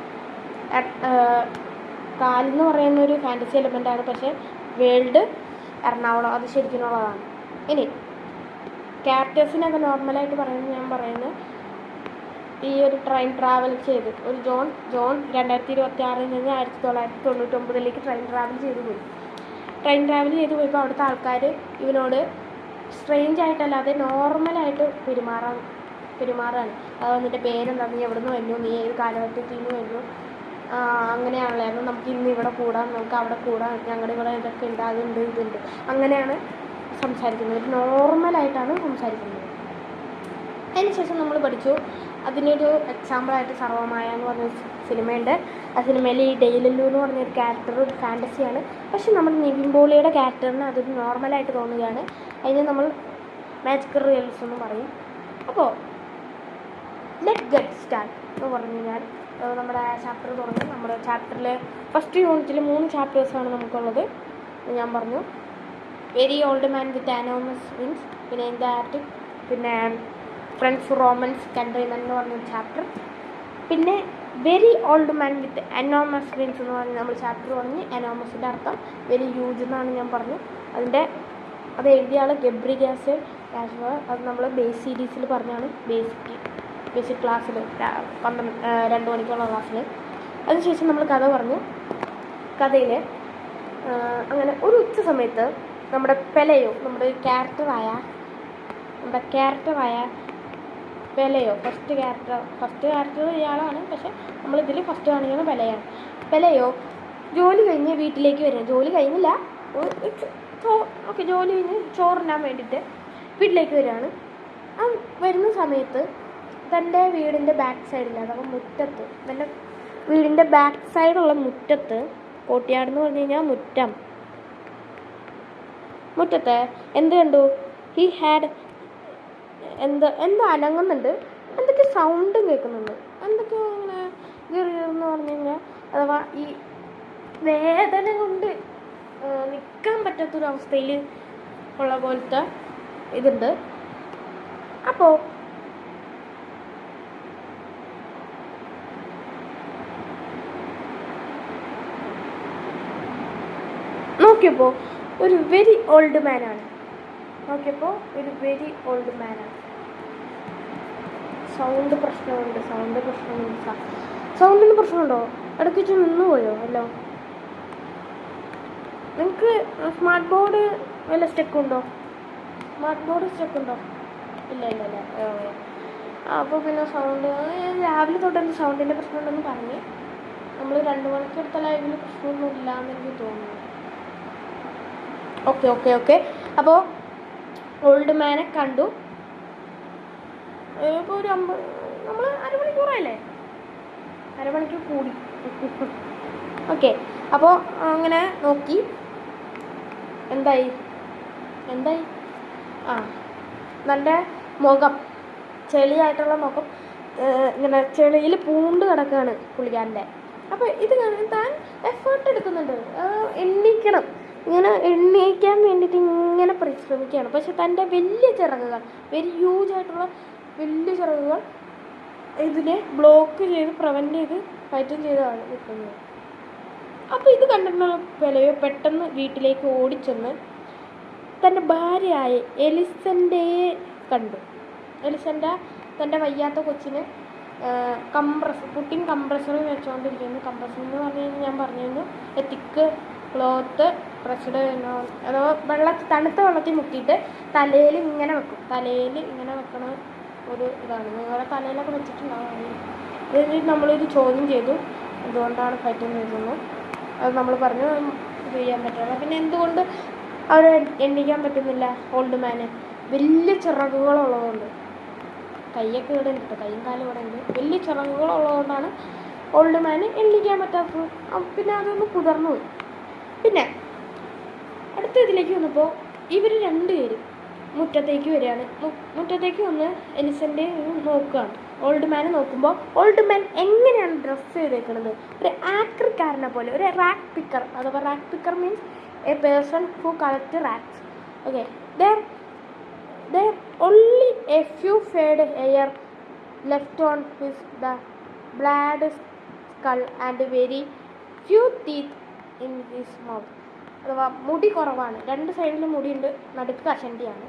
കാലെന്ന് പറയുന്ന ഒരു ഫാൻറ്റസി എലമെൻ്റാണ്. പക്ഷേ വേൾഡ് എറണാകുളം, അത് ശരിക്കുള്ളതാണ്. ഇനി ക്യാരക്ടേഴ്സിനൊക്കെ നോർമലായിട്ട് പറയുന്നത് ഞാൻ പറയുന്നത്, ഈ ഒരു ട്രെയിൻ ട്രാവൽ ചെയ്ത് ഒരു ജോൺ 2026 നിന്ന് 1999 ട്രെയിൻ ട്രാവൽ ചെയ്ത് പോയപ്പോൾ അവിടുത്തെ ആൾക്കാർ ഇവനോട് സ്ട്രേഞ്ച് ആയിട്ടല്ലാതെ നോർമലായിട്ട് പെരുമാറാണ്. അത് നിൻ്റെ പേരെന്താ, നീ എവിടെ നിന്ന് വരുന്നു, നീ ഏത് കാലഘട്ടത്തിൽ നിന്ന് വരുന്നു, അങ്ങനെയാണല്ലോ, നമുക്ക് ഇന്ന് ഇവിടെ കൂടാം, നമുക്ക് അവിടെ കൂടാം, ഞങ്ങളുടെ ഇവിടെ ഇതൊക്കെ ഉണ്ട്, അതുണ്ട്, ഇതുണ്ട്, അങ്ങനെയാണ് സംസാരിക്കുന്നത്. നോർമലായിട്ടാണ് സംസാരിക്കുന്നത്. അതിനുശേഷം നമ്മൾ പഠിച്ചു, അതിനൊരു എക്സാമ്പിളായിട്ട് സർവമായ എന്ന് പറഞ്ഞ സിനിമയുണ്ട്. ആ സിനിമയിൽ ഈ ഡെയിലല്ലു എന്ന് പറഞ്ഞൊരു ക്യാരക്ടർ ഒരു ഫാൻറ്റസിയാണ്. പക്ഷെ നമ്മുടെ നിവിൻ പോളിയുടെ ക്യാരക്ടറിന് അതൊരു നോർമലായിട്ട് തോന്നുകയാണ്. അതിന് നമ്മൾ മാജിക്കൽ റിയലിസം എന്ന് പറയും. അപ്പോൾ ലെറ്റ് ഗെറ്റ് സ്റ്റാർട്ട് എന്ന് പറഞ്ഞു ഞാൻ നമ്മുടെ ചാപ്റ്റർ തുടങ്ങി. നമ്മുടെ ചാപ്റ്ററിൽ ഫസ്റ്റ് യൂണിറ്റിൽ 3 ചാപ്റ്റേഴ്സാണ് നമുക്കുള്ളത്. ഞാൻ പറഞ്ഞു very old man with enormous wings, പിന്നെ ഇൻ ദ ആർട്ടിക്, പിന്നെ ഫ്രണ്ട്സ് റോമൻസ് കൺട്രിമെൻ എന്ന് പറഞ്ഞൊരു ചാപ്റ്റർ, പിന്നെ very old man with enormous wings എന്ന് പറഞ്ഞ് നമ്മൾ ചാപ്റ്റർ പറഞ്ഞ്. അനോമസിൻ്റെ അർത്ഥം വെരി ഹ്യൂജ് എന്നാണ് ഞാൻ പറഞ്ഞു. അത് എഴുതിയ ആൾ ഗബ്രിഗാസ് കാഷ്വ. അത് നമ്മൾ ബേസ് സീരീസിൽ പറഞ്ഞാണ്, ബേസിക് ക്ലാസ്സിൽ 2 മണിക്കുള്ള ക്ലാസ്സിൽ. അതിനുശേഷം നമ്മൾ കഥ പറഞ്ഞു. കഥയിൽ അങ്ങനെ ഒരു ഉച്ച സമയത്ത് നമ്മുടെ പെലയോ, നമ്മുടെ ക്യാരക്ടറായ പെലയോ, ഫസ്റ്റ് ക്യാരക്ടർ ഇയാളാണ്, പക്ഷെ നമ്മളിതിൽ ഫസ്റ്റ് കാണിക്കുന്ന പെലയോ ജോലി കഴിഞ്ഞ് വീട്ടിലേക്ക് വരുന്നത്. ജോലി കഴിഞ്ഞില്ല, ജോലി കഴിഞ്ഞ് ചോറിനാൻ വേണ്ടിയിട്ട് വീട്ടിലേക്ക് വരികയാണ്. ആ വരുന്ന സമയത്ത് തൻ്റെ വീടിൻ്റെ ബാക്ക് സൈഡിൽ, അഥവാ തൻ്റെ വീടിൻ്റെ ബാക്ക് സൈഡുള്ള മുറ്റത്ത്, കോട്ടിയാട് എന്ന് പറഞ്ഞു കഴിഞ്ഞാൽ മുറ്റത്ത് എന്ത് കണ്ടു? എന്തോ അനങ്ങുന്നുണ്ട്, എന്തൊക്കെ സൗണ്ടും കേൾക്കുന്നുണ്ട്, എന്തൊക്കെയോ ഇങ്ങനെ ഗിറിയെന്ന് പറഞ്ഞു കഴിഞ്ഞാൽ അഥവാ ഈ വേദന കൊണ്ട് നിൽക്കാൻ പറ്റാത്തൊരവസ്ഥയിൽ ഉള്ള പോലത്തെ ഇതുണ്ട്. അപ്പോൾ നോക്കിയപ്പോൾ ഒരു വെരി ഓൾഡ് മാനാണ്. സൗണ്ട് പ്രശ്നമുണ്ട്. സൗണ്ടിന് പ്രശ്നമുണ്ടോ? ഇടയ്ക്ക് വെച്ച് നിന്നുപോയോ? അല്ലോ, നിങ്ങൾക്ക് സ്മാർട്ട് ബോർഡ് വല്ല സ്റ്റെക്കുണ്ടോ? ഇല്ല. അപ്പോൾ പിന്നെ സൗണ്ട് രാവിലെ തൊട്ട് സൗണ്ടിൻ്റെ പ്രശ്നമുണ്ടെന്ന് പറഞ്ഞ് നമ്മൾ 2 മണിക്കൂറത്തെ ലൈവിൽ പ്രശ്നമൊന്നും ഇല്ലയെന്ന് എനിക്ക് തോന്നുന്നു. ഓക്കെ. അപ്പോൾ ഓൾഡ് മാനെ കണ്ടു. ഇപ്പോൾ ഒരു നമ്മൾ അരമണിക്കൂറായില്ലേ? അരമണിക്കൂർ കൂടി. ഓക്കെ, അപ്പോൾ അങ്ങനെ നോക്കി. എന്തായി? നല്ല മുഖം, ചെളിയായിട്ടുള്ള മുഖം, ഇങ്ങനെ ചെളിയിൽ പൂണ്ട് കിടക്കുകയാണ് പുള്ളിക്കാരൻ്റെ. അപ്പോൾ ഇത് താൻ എഫേർട്ട് എടുക്കുന്നുണ്ട്, എണ്ണീക്കണം, ഇങ്ങനെ എണ്ണീക്കാൻ വേണ്ടിയിട്ട് ഇങ്ങനെ പരിശ്രമിക്കുകയാണ്. പക്ഷെ തൻ്റെ വലിയ ചിറകുകൾ, വെരി ഹ്യൂജ് ആയിട്ടുള്ള വലിയ ചിറകുകൾ ഇതിനെ ബ്ലോക്ക് ചെയ്ത് പ്രിവെൻറ്റ് ചെയ്ത് ഫൈറ്റും ചെയ്താണ് നിൽക്കുന്നത്. അപ്പോൾ ഇത് കണ്ടിട്ടുള്ള വിലയോ പെട്ടെന്ന് വീട്ടിലേക്ക് ഓടിച്ചെന്ന് തൻ്റെ ഭാര്യയായ എലിസൻ്റെയെ കണ്ടു. എലിസൻ്റ തൻ്റെ വയ്യാത്ത കൊച്ചിന് പുട്ടിങ് കംപ്രസറിൽ വെച്ചുകൊണ്ടിരിക്കുന്നു. കംപ്രസർ എന്ന് പറഞ്ഞു കഴിഞ്ഞാൽ ഞാൻ പറഞ്ഞു തിക്ക് ക്ലോത്ത് പ്രസ്ഡ് അഥവാ തണുത്ത വെള്ളത്തിൽ മുക്കിയിട്ട് തലയിൽ ഇങ്ങനെ വെക്കും. വെക്കണ ഒരു ഇതാണ്. നിങ്ങളുടെ തലയിലൊക്കെ വെച്ചിട്ടുണ്ടാവും. ഇത് നമ്മളൊരു ചോദ്യം ചെയ്തു, എന്തുകൊണ്ടാണ് ഫൈറ്റിംഗ് ചെയ്തതെന്ന്. അത് നമ്മൾ പറഞ്ഞു ഇത് ചെയ്യാൻ പറ്റില്ല. പിന്നെ എന്തുകൊണ്ട് അവരെ എണ്ണിക്കാൻ പറ്റുന്നില്ല? ഓൾഡ് മാന് വലിയ ചിറകുകളുള്ളതുകൊണ്ട്. കൈയൊക്കെ ഇവിടെ ഉണ്ട്, കൈയും കാലും ഇവിടെ ഉണ്ട്. വലിയ ചിറകുകളുള്ളതുകൊണ്ടാണ് ഓൾഡ് മാന് എണ്ണിക്കാൻ പറ്റാത്തത്. പിന്നെ അതൊന്ന് കുതിർന്നു പോയി. പിന്നെ അടുത്ത ഇതിലേക്ക് വന്നപ്പോൾ ഇവർ 2 പേരും മുറ്റത്തേക്ക് വരികയാണ്. മുറ്റത്തേക്ക് വന്ന് എലിസൻ്റെ നോക്കുകയാണ്. ഓൾഡ് മാനെ നോക്കുമ്പോൾ ഓൾഡ് മാൻ എങ്ങനെയാണ് ഡ്രസ്സ് ചെയ്തേക്കുന്നത്? ഒരു ആക്രിക്കാരനെ പോലെ, ഒരു റാക്ക് പിക്കർ. അഥവാ rag picker means a person who collect rags. Okay, there only a few fade hair left on the bald skull and very few teeth in his mouth. അഥവാ മുടി കുറവാണ്, 2 സൈഡിലും മുടിയുണ്ട്, നടുക്ക് കഷണ്ടിയാണ്.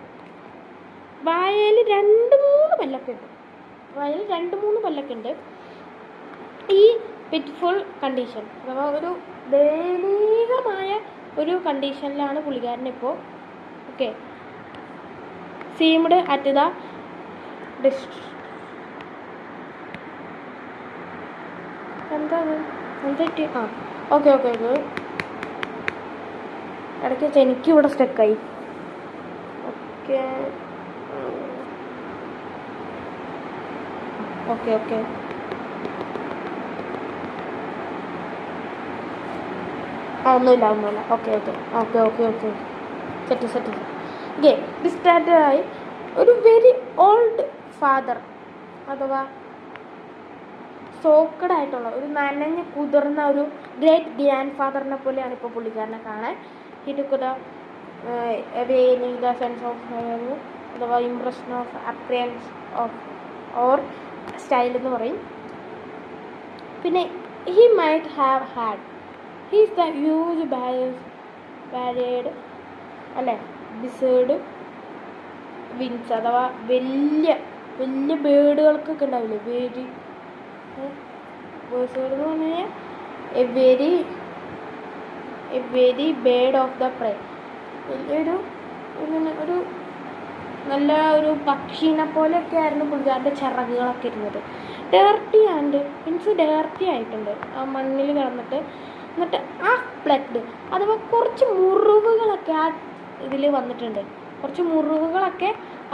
വായയിൽ 2-3 പല്ലൊക്കെ ഉണ്ട്. ഈ പിറ്റ്ഫുൾ കണ്ടീഷൻ അഥവാ ഒരു ദയനീയമായ ഒരു കണ്ടീഷനിലാണ് പുള്ളിക്കാരനിപ്പോൾ. Okay, seemed at the okay ഇടയ്ക്ക് വെച്ചാൽ എനിക്കിവിടെ സ്റ്റക്കായി. ഓക്കെ ഒന്നുമില്ല. Okay set okay. ഡിസ്ട്രാക്റ്റഡായി ഒരു വെരി ഓൾഡ് ഫാദർ അഥവാ സോക്കഡായിട്ടുള്ള ഒരു നനഞ്ഞ് കുതിർന്ന ഒരു ഗ്രേറ്റ് ഗ്രാൻഡ് ഫാദറിനെ പോലെയാണ് ഇപ്പോൾ പുള്ളിക്കാരനെ കാണാൻ. He took the sense of അഥവാ impression of appearance of or style എന്ന് പറയും. പിന്നെ he might have had his the huge ബാരിയേഡ് അല്ലേ ബിസേർഡ് വിങ്സ് അഥവാ വലിയ ബേഡുകൾക്കൊക്കെ ഉണ്ടാവില്ലേ, ബേഴ്സേഡ് എന്ന് പറഞ്ഞു കഴിഞ്ഞാൽ A very bird of the പ്രേ. വലിയൊരു ഒരു നല്ല ഒരു പക്ഷീനെ പോലെയൊക്കെ ആയിരുന്നു പുള്ളിക്കാരുടെ ചിറകുകളൊക്കെ ഇരുന്നത്. ഡേർട്ടി ആയിട്ടുണ്ട് ആ മണ്ണിൽ കിടന്നിട്ട്. എന്നിട്ട് ആ പ്ലഗ്ഡ് അഥവാ കുറച്ച് മുറിവുകളൊക്കെ ആ ഇതിൽ വന്നിട്ടുണ്ട്.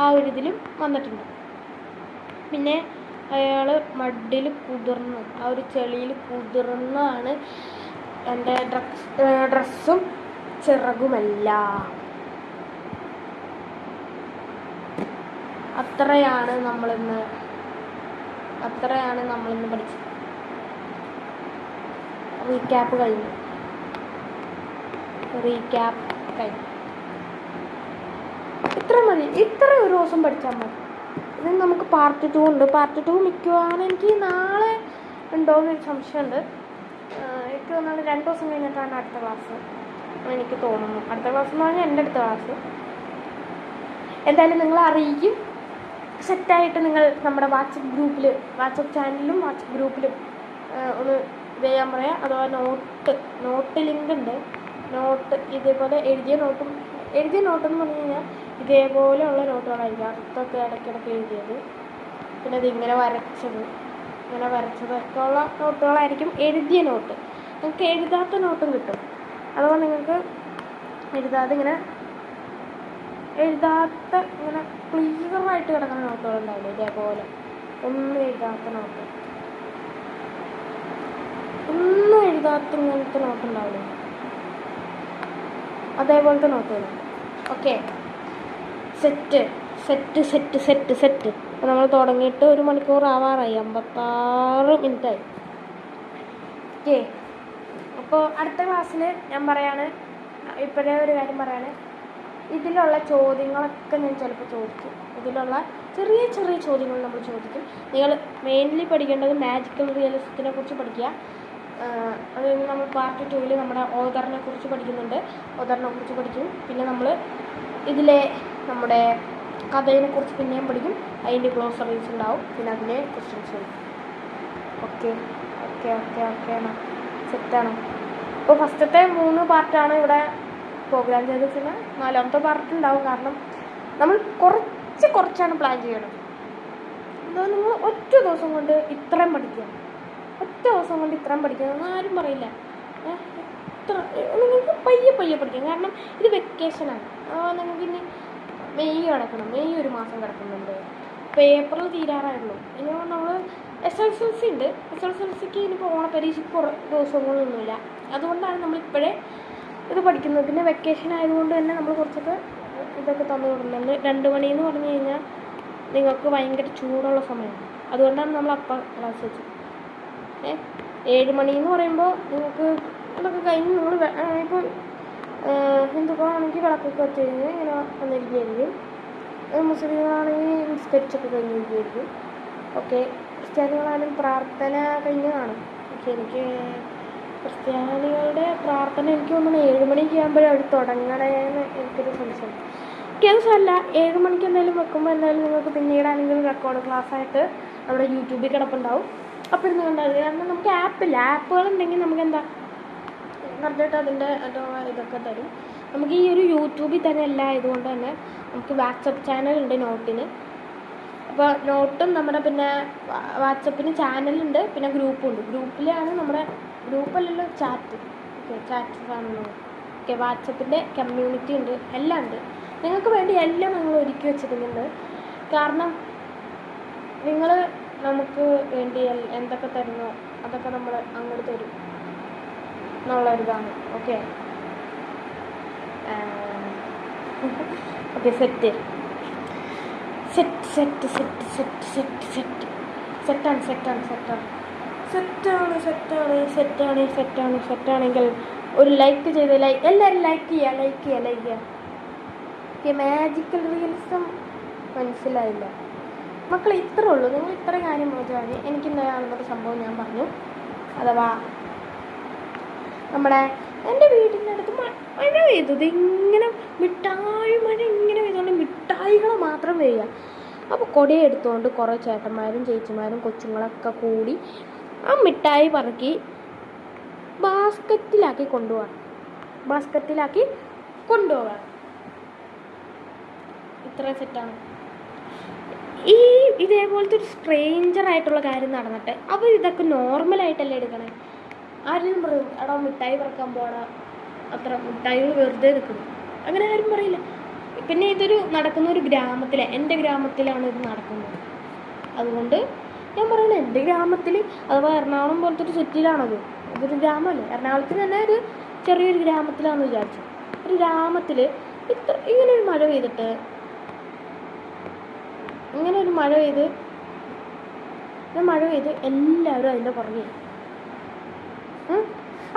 ആ ഒരു ഇതിലും വന്നിട്ടുണ്ട്. പിന്നെ അയാൾ മഡിൽ കുതിർന്ന് ആ ഒരു ചെളിയിൽ കുതിർന്നാണ് എൻ്റെ ഡ്രസ്സും ചിറകുമെല്ലാം. അത്രയാണ് നമ്മളിന്ന് പഠിച്ചത്. റീക്യാപ്പ് കഴിഞ്ഞു. ഇത്ര മതി, ഇത്ര ഒരു ദിവസം പഠിച്ചാൽ മതി. ഇനി നമുക്ക് പാർട്ട് 2 ഉണ്ട്. പാർട്ട് 2 മിക്കവാറും എനിക്ക് നാളെ ഉണ്ടോയെന്നൊരു സംശയമുണ്ട്. എനിക്ക് തോന്നുന്നത് 2 ദിവസം കഴിഞ്ഞിട്ടാണ് അടുത്ത ക്ലാസ് എനിക്ക് തോന്നുന്നു. അടുത്ത ക്ലാസ് എന്ന് പറഞ്ഞാൽ എൻ്റെ അടുത്ത ക്ലാസ്. എന്തായാലും നിങ്ങൾ അറിയിക്കും. സെറ്റായിട്ട് നിങ്ങൾ നമ്മുടെ വാട്സപ്പ് ചാനലിലും വാട്സപ്പ് ഗ്രൂപ്പിലും ഒന്ന് ചെയ്യാൻ പറയാം. അഥവാ നോട്ട് ലിങ്ക് ഉണ്ട്. നോട്ട് ഇതേപോലെ എഴുതിയ നോട്ടെന്ന് പറഞ്ഞു കഴിഞ്ഞാൽ ഇതേപോലെയുള്ള നോട്ടുകളായിരിക്കും. അർത്ഥമൊക്കെ ഇടയ്ക്കിടയ്ക്ക് എഴുതിയത്, പിന്നെ ഇതിങ്ങനെ വരച്ചതൊക്കെ ഉള്ള നോട്ടുകളായിരിക്കും എഴുതിയ നോട്ട്. നിങ്ങൾക്ക് എഴുതാത്ത നോട്ടും കിട്ടും. അഥവാ നിങ്ങൾക്ക് ഇങ്ങനെ ക്ലിയറായിട്ട് കിടക്കുന്ന നോട്ടുകളുണ്ടാവില്ലേ, ഇതേപോലെ ഒന്നും എഴുതാത്ത ഇങ്ങനത്തെ നോട്ടുണ്ടാവില്ലേ, അതേപോലത്തെ നോട്ടുകളുണ്ട്. Okay, set. അപ്പോൾ നമ്മൾ തുടങ്ങിയിട്ട് 1 മണിക്കൂർ ആവാറായി, 56 മിനിറ്റായി. ഓക്കെ, അപ്പോൾ അടുത്ത ക്ലാസ്സിൽ ഞാൻ പറയാണ്, ഇപ്പോഴേ ഒരു കാര്യം പറയാണ്, ഇതിലുള്ള ചോദ്യങ്ങളൊക്കെ ഞാൻ ചിലപ്പോൾ ചോദിക്കും. ഇതിലുള്ള ചെറിയ ചോദ്യങ്ങൾ നമ്മൾ ചോദിക്കും. നിങ്ങൾ മെയിൻലി പഠിക്കേണ്ടത് മാജിക്കൽ റിയലിസത്തിനെ കുറിച്ച് പഠിക്കുക. അത് കഴിഞ്ഞ് നമ്മൾ പാർട്ട് 2 നമ്മുടെ ഓതറിനെ കുറിച്ച് പഠിക്കും. പിന്നെ നമ്മൾ ഇതിലെ നമ്മുടെ കഥയെ കുറിച്ച് പിന്നെയും പഠിക്കും. അതിൻ്റെ ഗ്ലോസറീസ് ഉണ്ടാവും, പിന്നെ അതിലെ ക്വസ്റ്റ്യൻസ് വരും. ഓക്കെ, സെറ്റാണ്. ഇപ്പോൾ ഫസ്റ്റത്തെ 3 പാർട്ടാണ് ഇവിടെ പ്രോഗ്രാം ചെയ്തത്. 4ാമത്തെ പാർട്ട് ഉണ്ടാവും. കാരണം നമ്മൾ കുറച്ചാണ് പ്ലാൻ ചെയ്യണത്. എന്താ, നിങ്ങൾ ഒറ്റ ദിവസം കൊണ്ട് ഇത്രയും പഠിക്കുക ആരും പറയില്ല. നിങ്ങൾക്ക് പയ്യെ പഠിക്കാം. കാരണം ഇത് വെക്കേഷനാണ്. നിങ്ങൾക്ക് ഇനി മെയ് 1 മാസം കിടക്കുന്നുണ്ട്. പേപ്പറിൽ തീരാറായുള്ളൂ. ഇനി നമ്മൾ SSLC ഉണ്ട്. SSLCക്ക് ഇനിയിപ്പോൾ ഓണപ്പരീക്ഷയ്ക്ക് കുറേ ദിവസങ്ങളൊന്നുമില്ല. അതുകൊണ്ടാണ് നമ്മളിപ്പോഴേ ഇത് പഠിക്കുന്നത്. പിന്നെ വെക്കേഷൻ ആയതുകൊണ്ട് തന്നെ നമ്മൾ കുറച്ചൊക്കെ ഇതൊക്കെ തന്നു വിടുന്നുണ്ട്. 2 മണി എന്ന് പറഞ്ഞു കഴിഞ്ഞാൽ നിങ്ങൾക്ക് ഭയങ്കര ചൂടുള്ള സമയമാണ്. അതുകൊണ്ടാണ് നമ്മൾ അപ്പം ക്ലാസ് വെച്ചത്. 7 മണി എന്ന് പറയുമ്പോൾ നിങ്ങൾക്ക് ഇതൊക്കെ കഴിഞ്ഞ് നിങ്ങൾ ഇപ്പോൾ ഹിന്ദുക്കളാണെങ്കിൽ വിളക്കൊക്കെ വെച്ച് കഴിഞ്ഞ് ഇങ്ങനെ വന്നിരിക്കുകയായിരിക്കും. മുസ്ലിങ്ങളാണെങ്കിൽ സ്കെച്ചൊക്കെ കഴിഞ്ഞിരിക്കുകയായിരിക്കും. ഓക്കെ, ക്രിസ്ത്യാനികളായാലും പ്രാർത്ഥന കഴിഞ്ഞ് കാണും. പക്ഷേ എനിക്ക് ക്രിസ്ത്യാനികളുടെ പ്രാർത്ഥന എനിക്ക് തോന്നുന്നു 7 മണിക്ക് ആകുമ്പോഴേ അവർ തുടങ്ങണേന്ന് എനിക്കൊരു സംശയം. കേസല്ല, 7 മണിക്ക് എന്തായാലും വെക്കുമ്പോൾ എന്തായാലും നിങ്ങൾക്ക് പിന്നീടാണെങ്കിൽ റെക്കോർഡ് ക്ലാസ്സായിട്ട് നമ്മുടെ യൂട്യൂബിൽ കിടപ്പുണ്ടാവും. അപ്പോൾ ഇരുന്ന് കണ്ടാൽ മതി. കാരണം നമുക്ക് ആപ്പുകളുണ്ടെങ്കിൽ നമുക്ക് എന്താ കറക്റ്റായിട്ട് അതിൻ്റെ ഇതൊക്കെ തരും. നമുക്ക് ഈ ഒരു യൂട്യൂബിൽ തന്നെ എല്ലാം ആയതുകൊണ്ട് തന്നെ നമുക്ക് വാട്സപ്പ് ചാനലുണ്ട് നോട്ടിന്. അപ്പോൾ നോട്ടും നമ്മുടെ പിന്നെ വാട്സപ്പിന് ചാനലുണ്ട്, പിന്നെ ഗ്രൂപ്പുണ്ട്. ഗ്രൂപ്പിലാണ് നമ്മുടെ ഗ്രൂപ്പല്ലല്ലോ ചാറ്റ്. ഓക്കെ, ചാറ്റ് കാണുന്നത്. ഓക്കെ, വാട്സപ്പിൻ്റെ കമ്മ്യൂണിറ്റി ഉണ്ട്, എല്ലാം ഉണ്ട്. നിങ്ങൾക്ക് വേണ്ടി എല്ലാം നിങ്ങൾ ഒരുക്കി വെച്ചിട്ടുണ്ട്. കാരണം നിങ്ങൾ നമുക്ക് വേണ്ടി എന്തൊക്കെ തരുന്നോ അതൊക്കെ നമ്മൾ അങ്ങോട്ട് തരും എന്നുള്ളൊരിതാണ്. ഓക്കെ, സെറ്റാണ്. സെറ്റാണെങ്കിൽ ഒരു ലൈക്ക് ചെയ്ത് എല്ലാവരും ലൈക്ക് ചെയ്യുക. മാജിക്കൽ റിയലിസം മനസ്സിലായില്ല മക്കൾ, ഇത്രേ ഉള്ളൂ. നിങ്ങൾ ഇത്ര കാര്യം പറഞ്ഞാൽ മതി. എനിക്കെന്താണെന്നൊരു സംഭവം ഞാൻ പറഞ്ഞു. അഥവാ എൻ്റെ വീടിൻ്റെ അടുത്ത് മഴ പെയ്തത് ഇങ്ങനെ മിഠായി മഴ ഇങ്ങനെ പെയ്തുകൊണ്ട് മിഠായികൾ മാത്രം പെയ്യുക. അപ്പോൾ കൊടയെടുത്തുകൊണ്ട് കുറേ ചേട്ടന്മാരും ചേച്ചിമാരും കൊച്ചുങ്ങളൊക്കെ കൂടി ആ മിഠായി പറക്കി ബാസ്ക്കറ്റിലാക്കി കൊണ്ടുപോകാം. ഇത്രയും സെറ്റാണ്. ഇതേപോലത്തെ ഒരു സ്ട്രേഞ്ചറായിട്ടുള്ള കാര്യം നടന്നിട്ട് അവർ ഇതൊക്കെ നോർമലായിട്ടല്ലേ എടുക്കണേ. ആരും പറയും എടാ മിഠായി പറക്കാൻ പോടാ, അത്ര മിഠായികൾ വെറുതെ നിൽക്കുന്നു, അങ്ങനെ ആരും പറയില്ല. പിന്നെ ഇതൊരു നടക്കുന്ന ഒരു എൻ്റെ ഗ്രാമത്തിലാണ് ഇത് നടക്കുന്നത്. അതുകൊണ്ട് ഞാൻ പറയണത് എൻ്റെ ഗ്രാമത്തിൽ, അഥവാ എറണാകുളം പോലത്തെ ഒരു സിറ്റിയിലാണത്. ഇതൊരു ഗ്രാമമല്ലേ, എറണാകുളത്തിൽ തന്നെ ഒരു ചെറിയൊരു ഗ്രാമത്തിലാണെന്ന് വിചാരിച്ചു. ഒരു ഗ്രാമത്തിൽ ഇങ്ങനൊരു മഴ പെയ്തിട്ട് എല്ലാവരും അതിൻ്റെ പുറകെ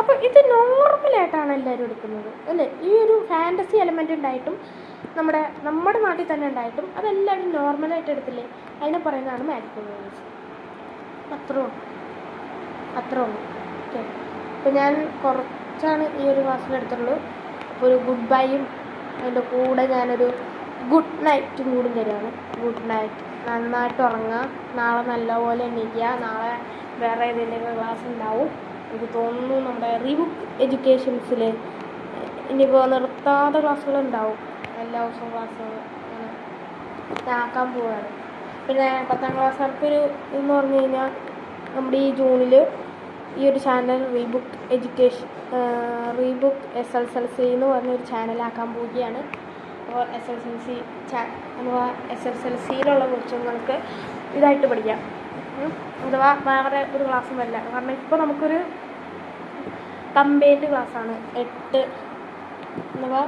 അപ്പോൾ ഇത് നോർമലായിട്ടാണ് എല്ലാവരും എടുക്കുന്നത് അല്ലേ. ഈ ഒരു ഫാൻറ്റസി എലമെൻ്റ് ഉണ്ടായിട്ടും നമ്മുടെ നാട്ടിൽ തന്നെ ഉണ്ടായിട്ടും അതെല്ലാവരും നോർമലായിട്ട് എടുത്തില്ലേ, അതിനെ പറയുന്നതാണ് മാജിക്കൽ മൂവീസ്. അത്രേ ഉള്ളൂ. ഓക്കെ, അപ്പോൾ ഞാൻ കുറച്ചാണ് ഈ ഒരു ക്ലാസ്സിൽ എടുത്തുള്ളൂ. അപ്പോൾ ഒരു ഗുഡ് ബൈയും അതിൻ്റെ കൂടെ ഞാനൊരു ഗുഡ് നൈറ്റും കൂടി തരുവാണ്. ഗുഡ് നൈറ്റ്, നന്നായിട്ട് ഉറങ്ങുക, നാളെ നല്ലപോലെ എണീക്കുക. നാളെ വേറെ ഏതെങ്കിലും ക്ലാസ് ഉണ്ടാവും. എനിക്ക് തോന്നുന്നു നമ്മുടെ റീബുക്ക് എഡ്യൂക്കേഷൻസിൽ ഇനിയിപ്പോൾ നിർത്താതെ ക്ലാസ്സുകളുണ്ടാവും. എല്ലാ ദിവസവും ക്ലാസ്സുകൾ ഞാൻ ആക്കാൻ പോവുകയാണ്. പിന്നെ 10ാം ക്ലാസ്സുകാർക്കൊരു ഇതെന്ന് പറഞ്ഞു കഴിഞ്ഞാൽ നമ്മുടെ ഈ ജൂണിൽ ഈ ഒരു ചാനൽ റീബുക്ക് SSLC എന്ന് പറഞ്ഞൊരു ചാനലാക്കാൻ പോവുകയാണ്. അപ്പോൾ SSLCയിലുള്ള കൊച്ചുങ്ങൾക്ക് ഇതായിട്ട് പഠിക്കാം. അഥവാ വേറെ ഒരു ക്ലാസ്സും വരില്ല. കാരണം ഇപ്പോൾ നമുക്കൊരു കമ്പൈൻഡ് ക്ലാസ്സാണ് 8 അഥവാ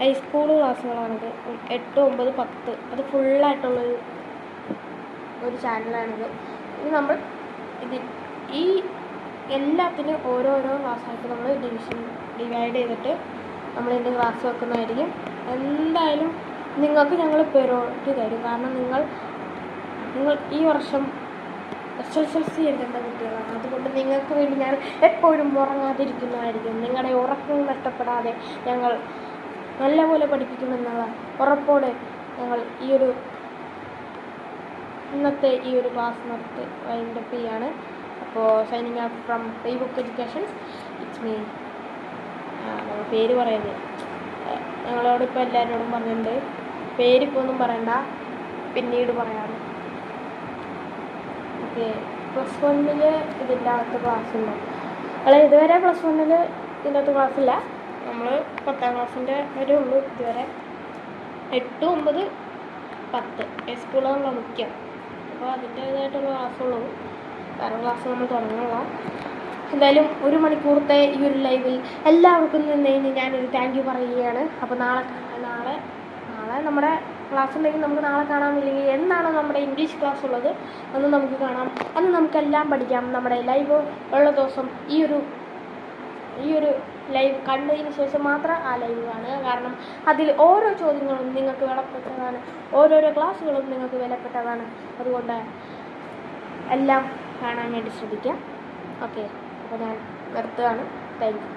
ഹൈസ്കൂൾ ക്ലാസ്സുകളാണിത്. 8, 9, 10 അത് ഫുള്ളായിട്ടുള്ളൊരു ചാനലാണിത്. ഇത് നമ്മൾ ഈ എല്ലാത്തിനും ഓരോരോ ക്ലാസ്സായിട്ട് നമ്മൾ ഡിവൈഡ് ചെയ്തിട്ട് നമ്മളിതിൻ്റെ ക്ലാസ് വെക്കുന്നതായിരിക്കും. എന്തായാലും നിങ്ങൾക്ക് ഞങ്ങൾ പ്രയോറിറ്റി തരും. കാരണം നിങ്ങൾ ഈ വർഷം SSLC എഴുതേണ്ട കുട്ടികളാണ്. അതുകൊണ്ട് നിങ്ങൾക്ക് വേണ്ടി ഞാൻ എപ്പോഴും ഉറങ്ങാതിരിക്കുന്നതായിരിക്കും. നിങ്ങളുടെ ഉറക്കം നഷ്ടപ്പെടാതെ ഞങ്ങൾ നല്ലപോലെ പഠിപ്പിക്കുമെന്നുള്ള ഉറപ്പോടെ ഞങ്ങൾ ഇന്നത്തെ ഈ ഒരു ക്ലാസ് നിർത്തി വൈൻഡപ്പ് ചെയ്യാണ്. അപ്പോൾ signing out from rebook educations, it's me. നമ്മൾ പേര് പറയുന്നത് ഞങ്ങളോടിപ്പോൾ എല്ലാവരോടും പറഞ്ഞിട്ടുണ്ട്. പേരിപ്പോൾ ഒന്നും പറയണ്ട, പിന്നീട് പറയാം. ഓക്കെ, +1 ഇതിൻ്റെ അകത്ത് ക്ലാസ്സുണ്ട്. ഇതുവരെ +1 ഇതിൻ്റെ അകത്ത് ക്ലാസ്സില്ല. നമ്മൾ 10ാം ക്ലാസ്സിൻ്റെ വരെ ഉള്ളൂ ഇതുവരെ. 8, 9, 10 സ്കൂളുകളിലാണ് മുഖ്യം. അപ്പോൾ അതിൻ്റേതായിട്ടുള്ള ക്ലാസ്സുള്ളൂ. വേറെ ക്ലാസ് നമ്മൾ തുടങ്ങുന്നില്ല. എന്തായാലും 1 മണിക്കൂറത്തെ ഈ ഒരു ലൈവിൽ എല്ലാവർക്കും നിന്ന് ഞാനൊരു താങ്ക് യു പറയുകയാണ്. അപ്പോൾ നാളെ നമ്മുടെ ക്ലാസ് ഉണ്ടെങ്കിൽ നമുക്ക് നാളെ കാണാമില്ലെങ്കിൽ എന്നാണോ നമ്മുടെ ഇംഗ്ലീഷ് ക്ലാസ് ഉള്ളത് അന്ന് നമുക്ക് കാണാം. അന്ന് നമുക്കെല്ലാം പഠിക്കാം. നമ്മുടെ ലൈവ് ഉള്ള ദിവസം ഈ ഒരു ലൈവ് കണ്ടതിന് ശേഷം മാത്രം ആ ലൈവ് കാണുക. കാരണം അതിൽ ഓരോ ചോദ്യങ്ങളും നിങ്ങൾക്ക് വിലപ്പെട്ടതാണ്, ഓരോരോ ക്ലാസ്സുകളും നിങ്ങൾക്ക് വിലപ്പെട്ടതാണ്. അതുകൊണ്ട് എല്ലാം കാണാൻ വേണ്ടി ശ്രദ്ധിക്കാം. ഓക്കെ, അപ്പോൾ ഞാൻ നിർത്തുകയാണ്. Thank you.